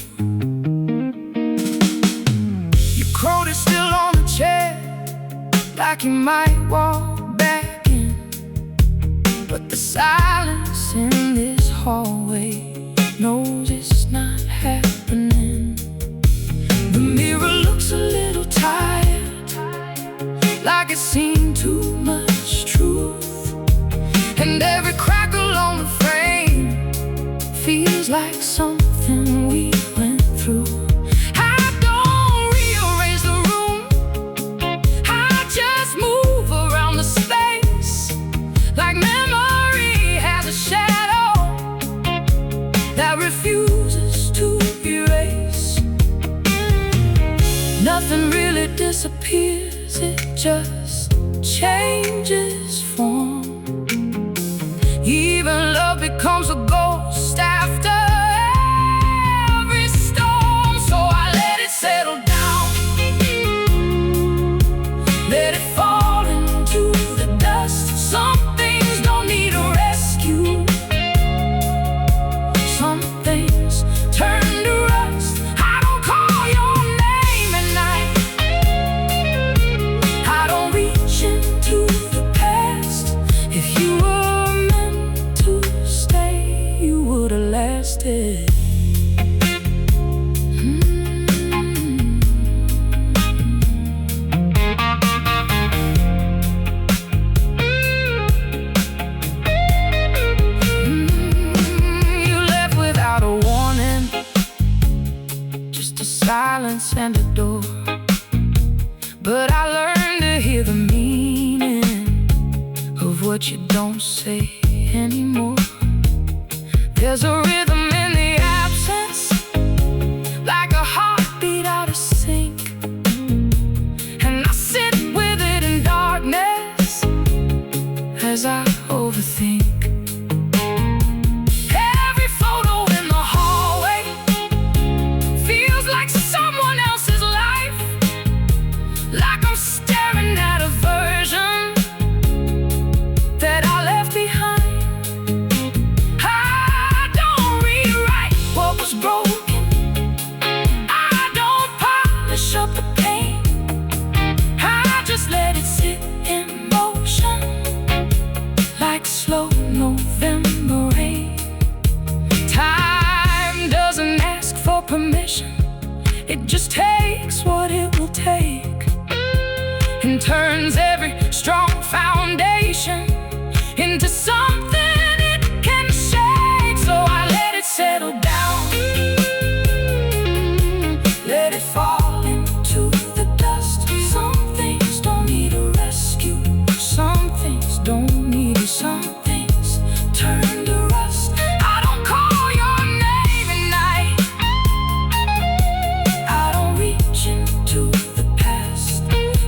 Speaker 1: Your coat is still on the chair, like you might walk back in. But the silence in this hallway knows it's
Speaker 2: it's seen too much truth, and every crackle on the frame feels like something we went through. I don't rearrange the room, I just move around the space, like memory has a shadow that refuses to erase. Nothing really disappears, it just changes form. Even love becomes a ghost after every storm. So I let it settle down, let it fall into the dust. Some things don't need a rescue, some things turn to rust. I don't call your name at night, I don't reach into the past. If you were meant to stay, you would've lasted. You left without a warning, just a silence and a door. But I learned to hear the meaning of what you don't say anymore. There's a rhythm in the absence, like a heartbeat out of sync, and I sit with it in darkness as I overthink. Every photo in the hallway feels like someone else's life, like I'm staring at a version that I left behind. I don't rewrite what was broken, I don't polish up the pain, I just let it sit in motion, like slow November rain. Time doesn't ask for permission, it just takes what it will take, and turns every strong foundation into something it can shake. So I let it settle down, let it fall into the dust. Some things don't need a rescue, some things don't need it, some things turn to rust. I don't call your name at night, I don't reach into the past.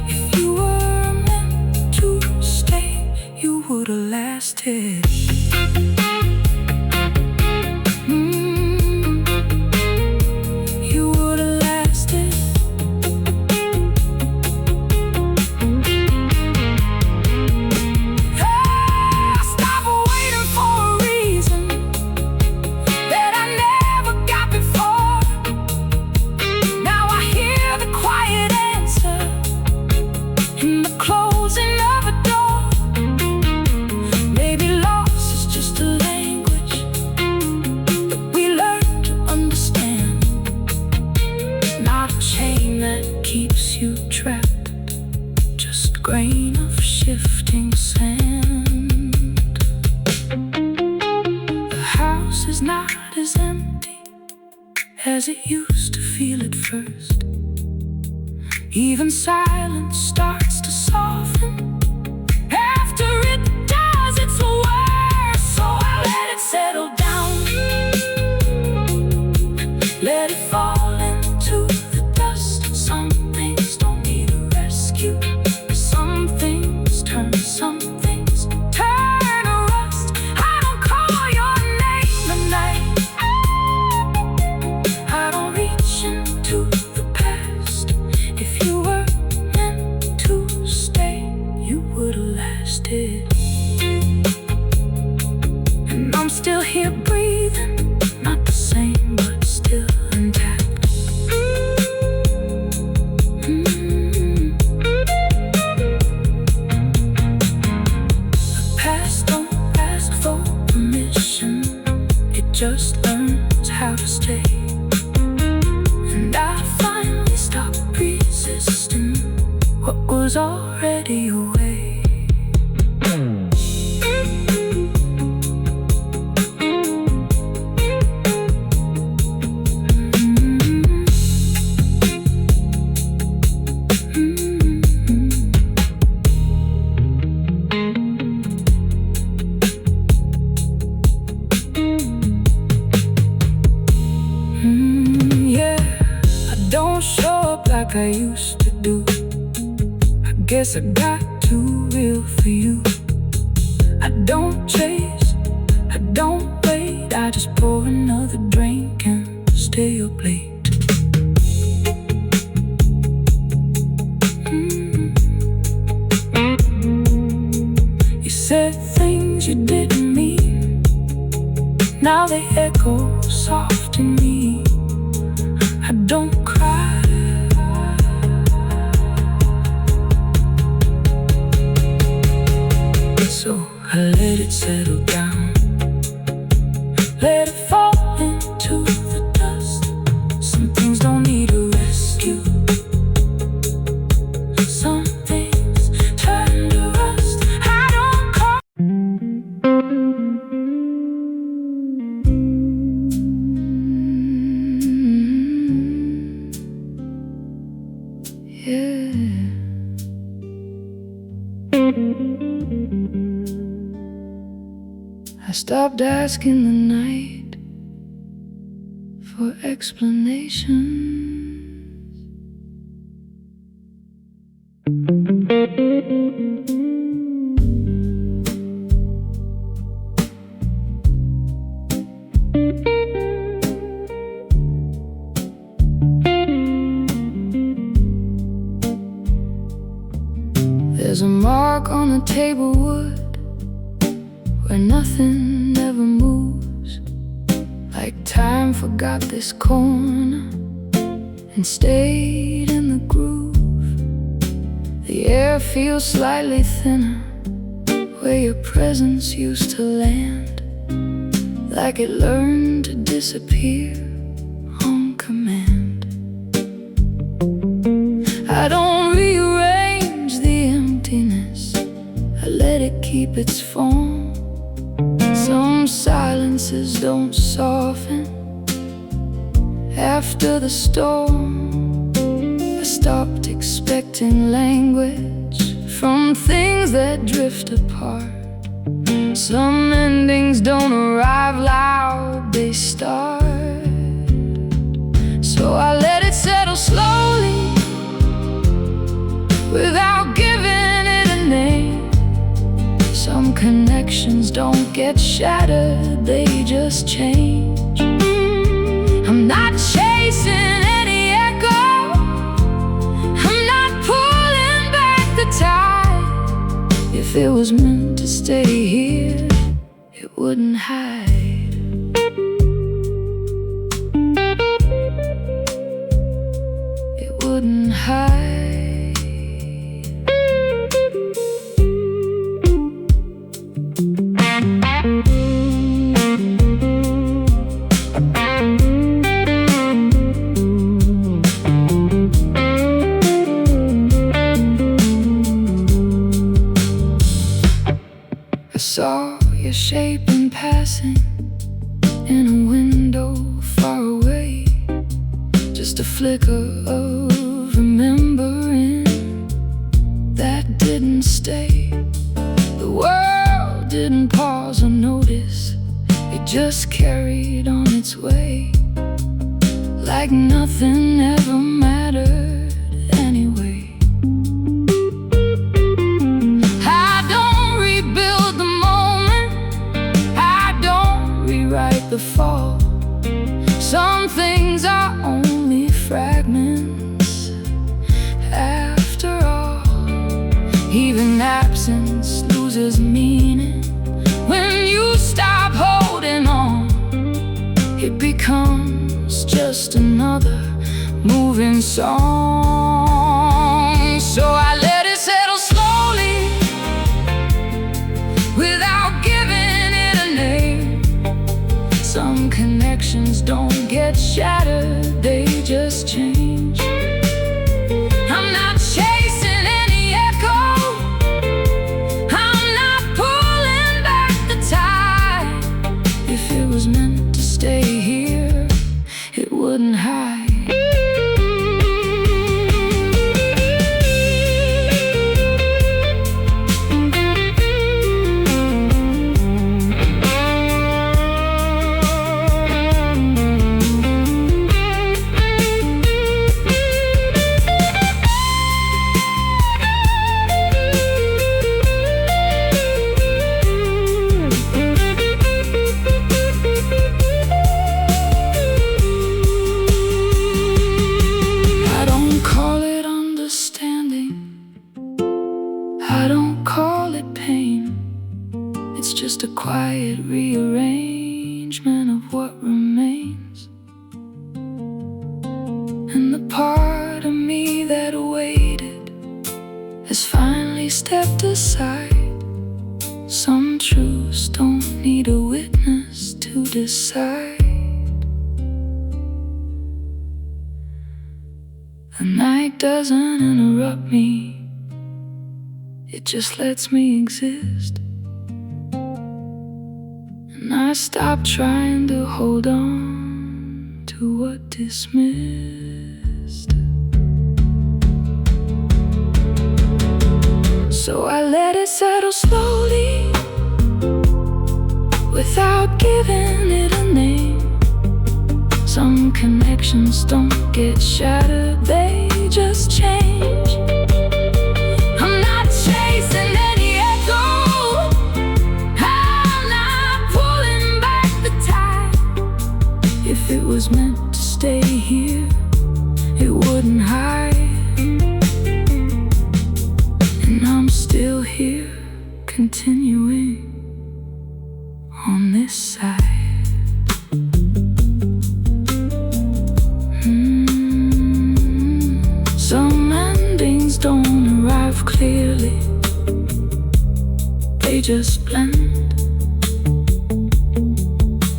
Speaker 2: If you were meant to stay, you would've lasted. You would've lasted. Stop waiting for a reason that I never got before. Now I hear the quiet answer in the closing of a door. Maybe loss is just a language that we learn to understand, not a chain that keeps you trapped, just a grain of shifting sand. The house is not as empty as it used to feel at first. Even silence starts to soften after it does its worst. So I let it settle down, let it fall into the dust. Some things don't need a rescue, some things turn, some things turn to rust. I don't call your name at night, I don't reach into the past. If you were meant to stay, you would've lasted. And I'm still here breathing, not the same, but still intact. The past don't ask for permission, it just learns how to stay. And I finally stopped resisting what was was already away. Don't show up like I used to do. I guess I got too real for you. I don't chase, I don't wait. I just pour another drink and stay up late. You said things you didn't mean. Now they echo soft in me. I don't cry. So I let it settle down, let it fall into the dust. Some things don't need a rescue. Some things turn to rust. I don't call.
Speaker 1: Yeah. I stopped asking the night for explanations. There's a mark on the table wood where nothing ever moves, like time forgot this corner and stayed in the groove. The air feels slightly thinner where your presence used to land, like it learned to disappear on command. I don't rearrange the emptiness, I let it keep its form. Some silences don't soften after the storm. I stopped expecting language from things that drift apart. Some endings don't arrive loud, they start. So I let it settle slowly without giving it a name. Some connections don't get shattered, they just change. I'm not chasing any echo, I'm not pulling back the tide. If it was meant to stay here, it wouldn't hide. It wouldn't hide. I saw your shape in passing in a window far away, just a flicker of remembering that didn't stay. The world didn't pause or notice, it just carried on its way, like nothing ever mattered anyway. The fall. Some things are only fragments after all. Even absence loses meaning when you stop holding on. It becomes just another moving song. So I let it settle slowly without giving it a name. Some connections don't get shattered, they just change. I'm not chasing any
Speaker 2: If it was meant to stay here, it wouldn't hide. I don't call it pain. It's just a quiet rearrangement of what remains. And the part of me that waited has finally stepped aside. Some truths don't need a witness to decide. The night doesn't interrupt me, it just lets me exist. And I stop trying to hold on to what dismissed. So I let it settle slowly, without giving it a name. Some connections don't get shattered, they just change. I'm not chasing any echo, I'm not pulling back the tide. If it was meant to stay here, it wouldn't hide. And I'm still here, continuing on this side. Some endings don't arrive clearly, they just blend.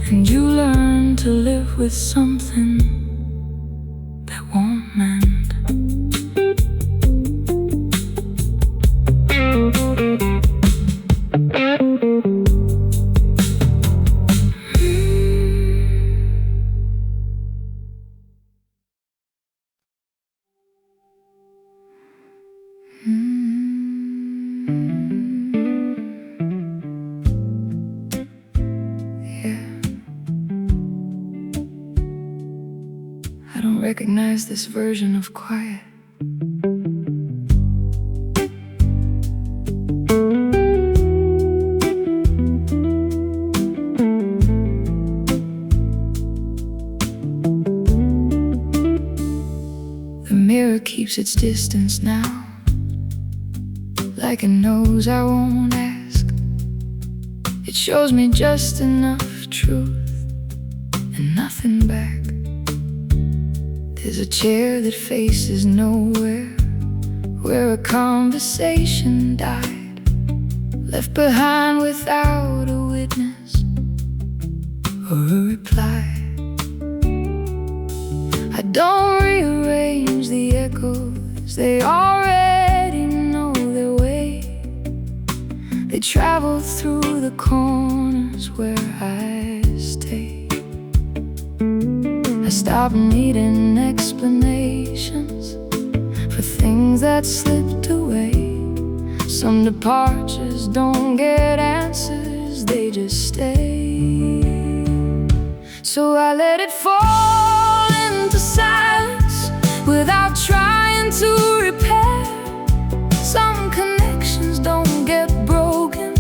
Speaker 2: And you learn to live with something that won't mend. I don't recognize this version of quiet. The mirror keeps its distance now, like it knows I won't ask. It shows me just enough truth and nothing back. There's a chair that faces nowhere, where a conversation died, left behind without a witness or a reply. I don't rearrange the echoes, they already know their way. They travel through the corners where I stay. I stopped needing explanations for things that slipped away. Some departures don't get answers, they just stay. So I let it fall into silence without trying to repair. Some connections don't get broken,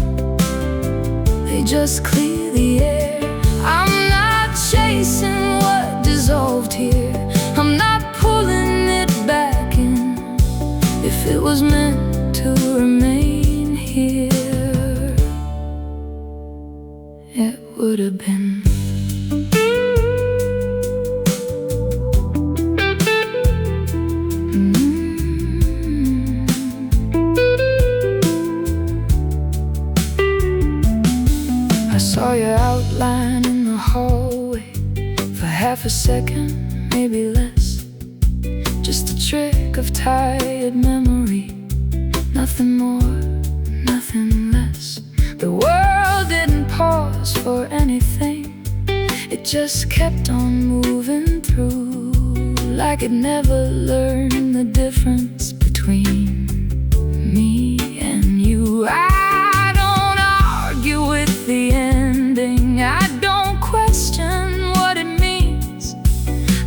Speaker 2: they just clear the air. I'm not chasing what dissolved here, I'm not pulling it back in. If it was meant to remain here, it would have been. I saw your outline in the hallway for half a second, maybe less. Just a trick of tired memory, nothing more, nothing less. The world didn't pause for anything, It just kept on moving through, like it never learned the difference between me and you. I don't argue with the ending, I don't question what it means.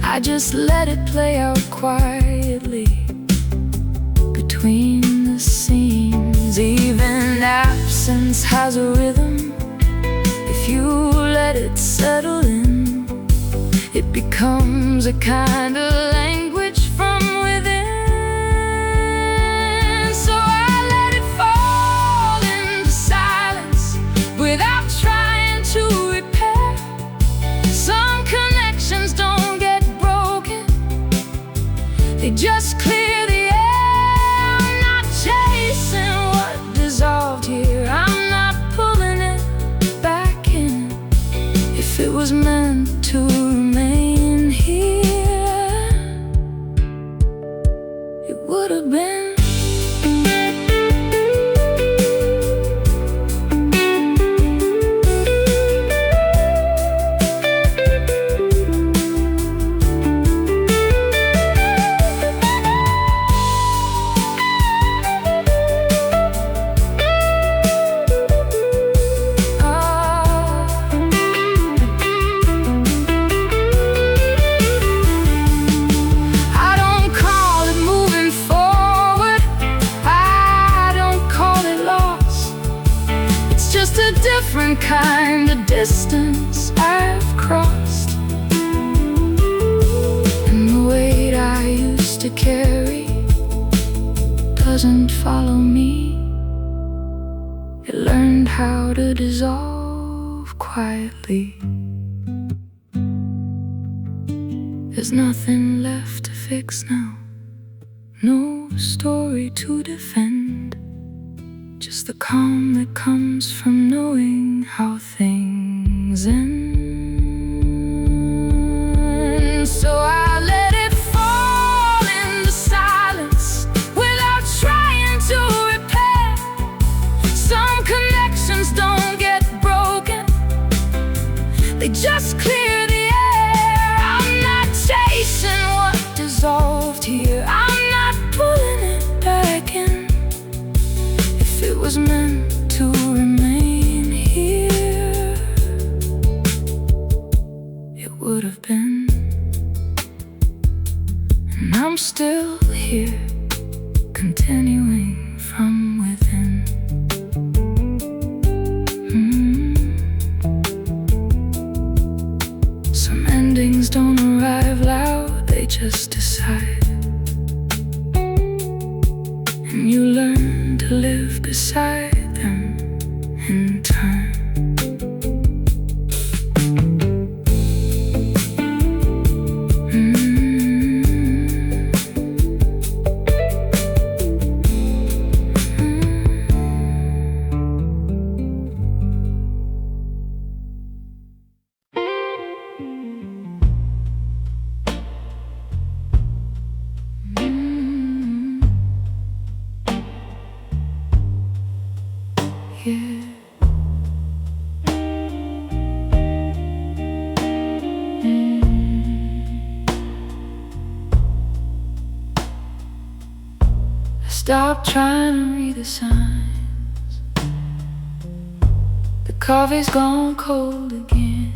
Speaker 2: I just let it play out quietly between the scenes. Even absence has a rhythm. If you let it settle in, it becomes a kind of language from within. So I let it fall into silence without trying to repair. Some connections don't get broken, they just clear the air. I'm not chasing what dissolved here, I'm not pulling it back in. If it was meant to remain here, it would have been. Different kind of distance I've crossed, and the weight I used to carry doesn't follow me. It learned how to dissolve quietly. There's nothing left to fix now, no story to defend, just the calm that comes from knowing how things end. So I let it fall into silence without trying to repair. Some connections don't get broken, they just clear the air. I'm not chasing what dissolved here, I'm not pulling it back in. If it was meant to remain here, it would have been. And I'm still here, continuing from within. Some endings don't arrive loud, they just decide. And you learn to live beside them in time. Yeah. I stopped trying to read the signs. The coffee's gone cold again.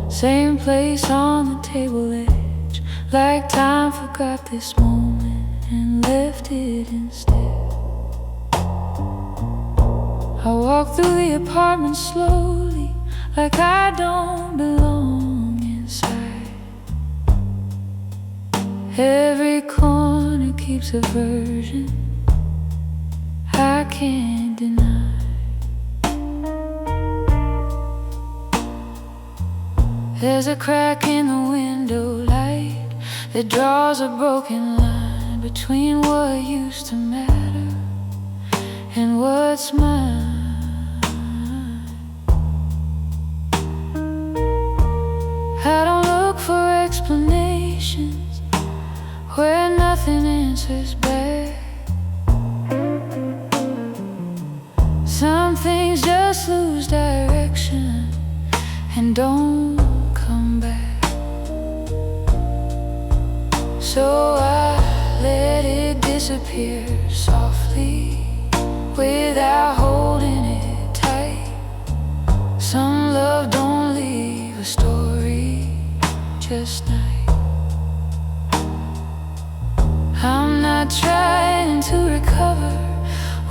Speaker 2: Same place on the table edge, like time forgot this moment and left it instead. I walk through the apartment slowly, like I don't belong inside. Every corner keeps a version I can't deny. There's a crack in the window light that draws a broken line between what used to matter and what's mine. I don't look for explanations where nothing answers back. Some things just lose direction
Speaker 1: don't come back. So I let it disappear softly without holding it tight. Some love don't leave a story, just night. I'm not trying to recover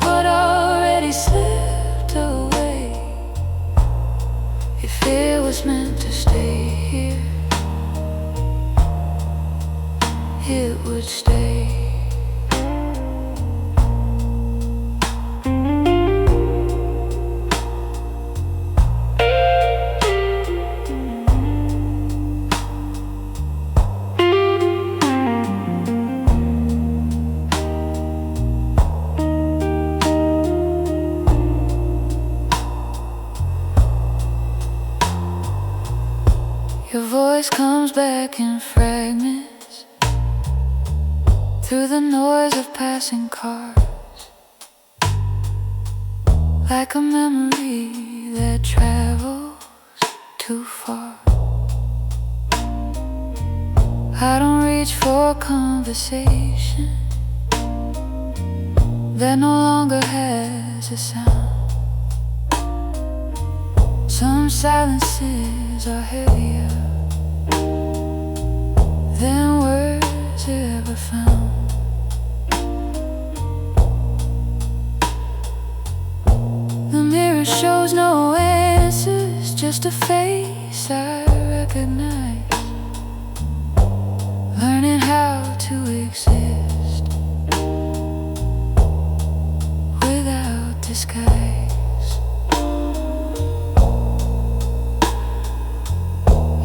Speaker 1: what already slipped away. If it was meant to stay here, it would stay. Your voice comes back in fragments through the noise of passing cars, like a memory that travels too far. I don't reach for conversation that no longer has a sound. Some silences are heavier than words ever found. The mirror shows no answers, just a face I recognize, learning how to exist without disguise.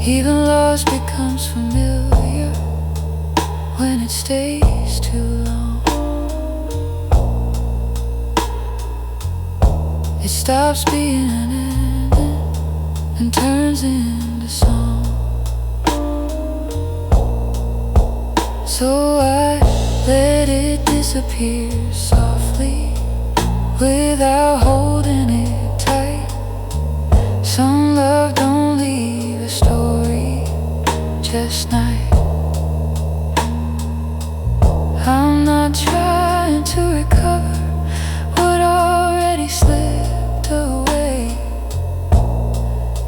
Speaker 1: Even loss becomes familiar when it stays too long. It stops being an ending and turns into song. So I let it disappear softly without holding it tight. Some love don't leave a story, just night. I'm not trying to recover what already slipped away.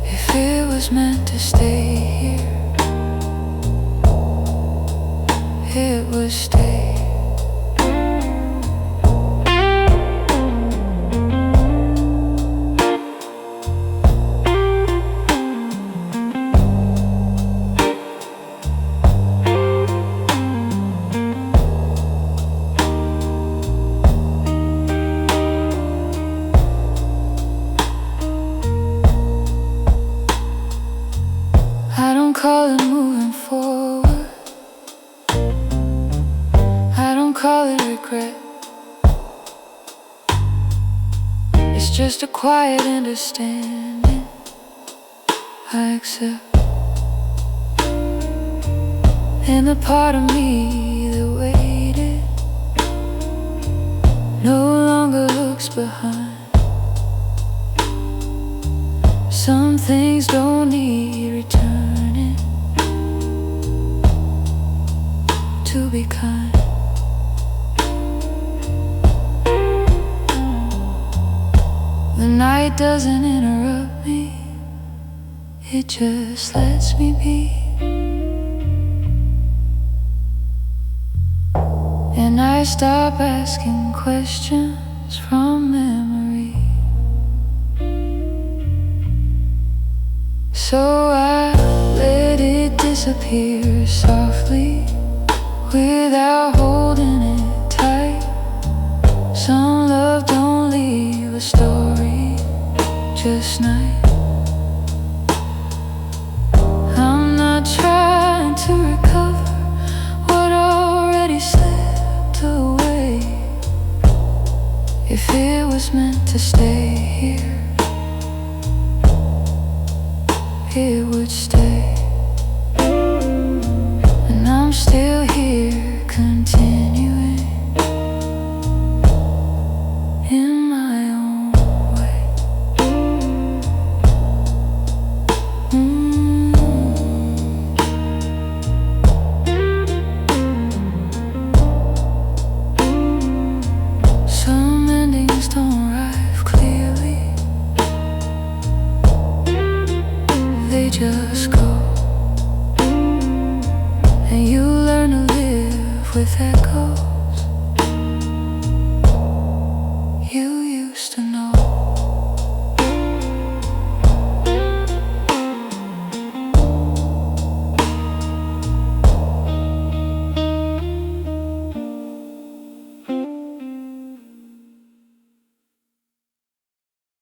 Speaker 1: If it was meant to stay here, it would stay. I don't call it moving forward, I don't call it regret. It's just a quiet understanding I accept. And the part of me that waited no longer looks behind. Some things don't need returning to be kind. The night doesn't interrupt me, it just lets me be. And I stop asking questions from memory. So I let it disappear softly without holding it tight. Some love don't leave a story, just night. I'm not trying to recover what already slipped away. If it was meant to stay here, it would stay. And I'm still here, continuing in my own way.
Speaker 2: just go.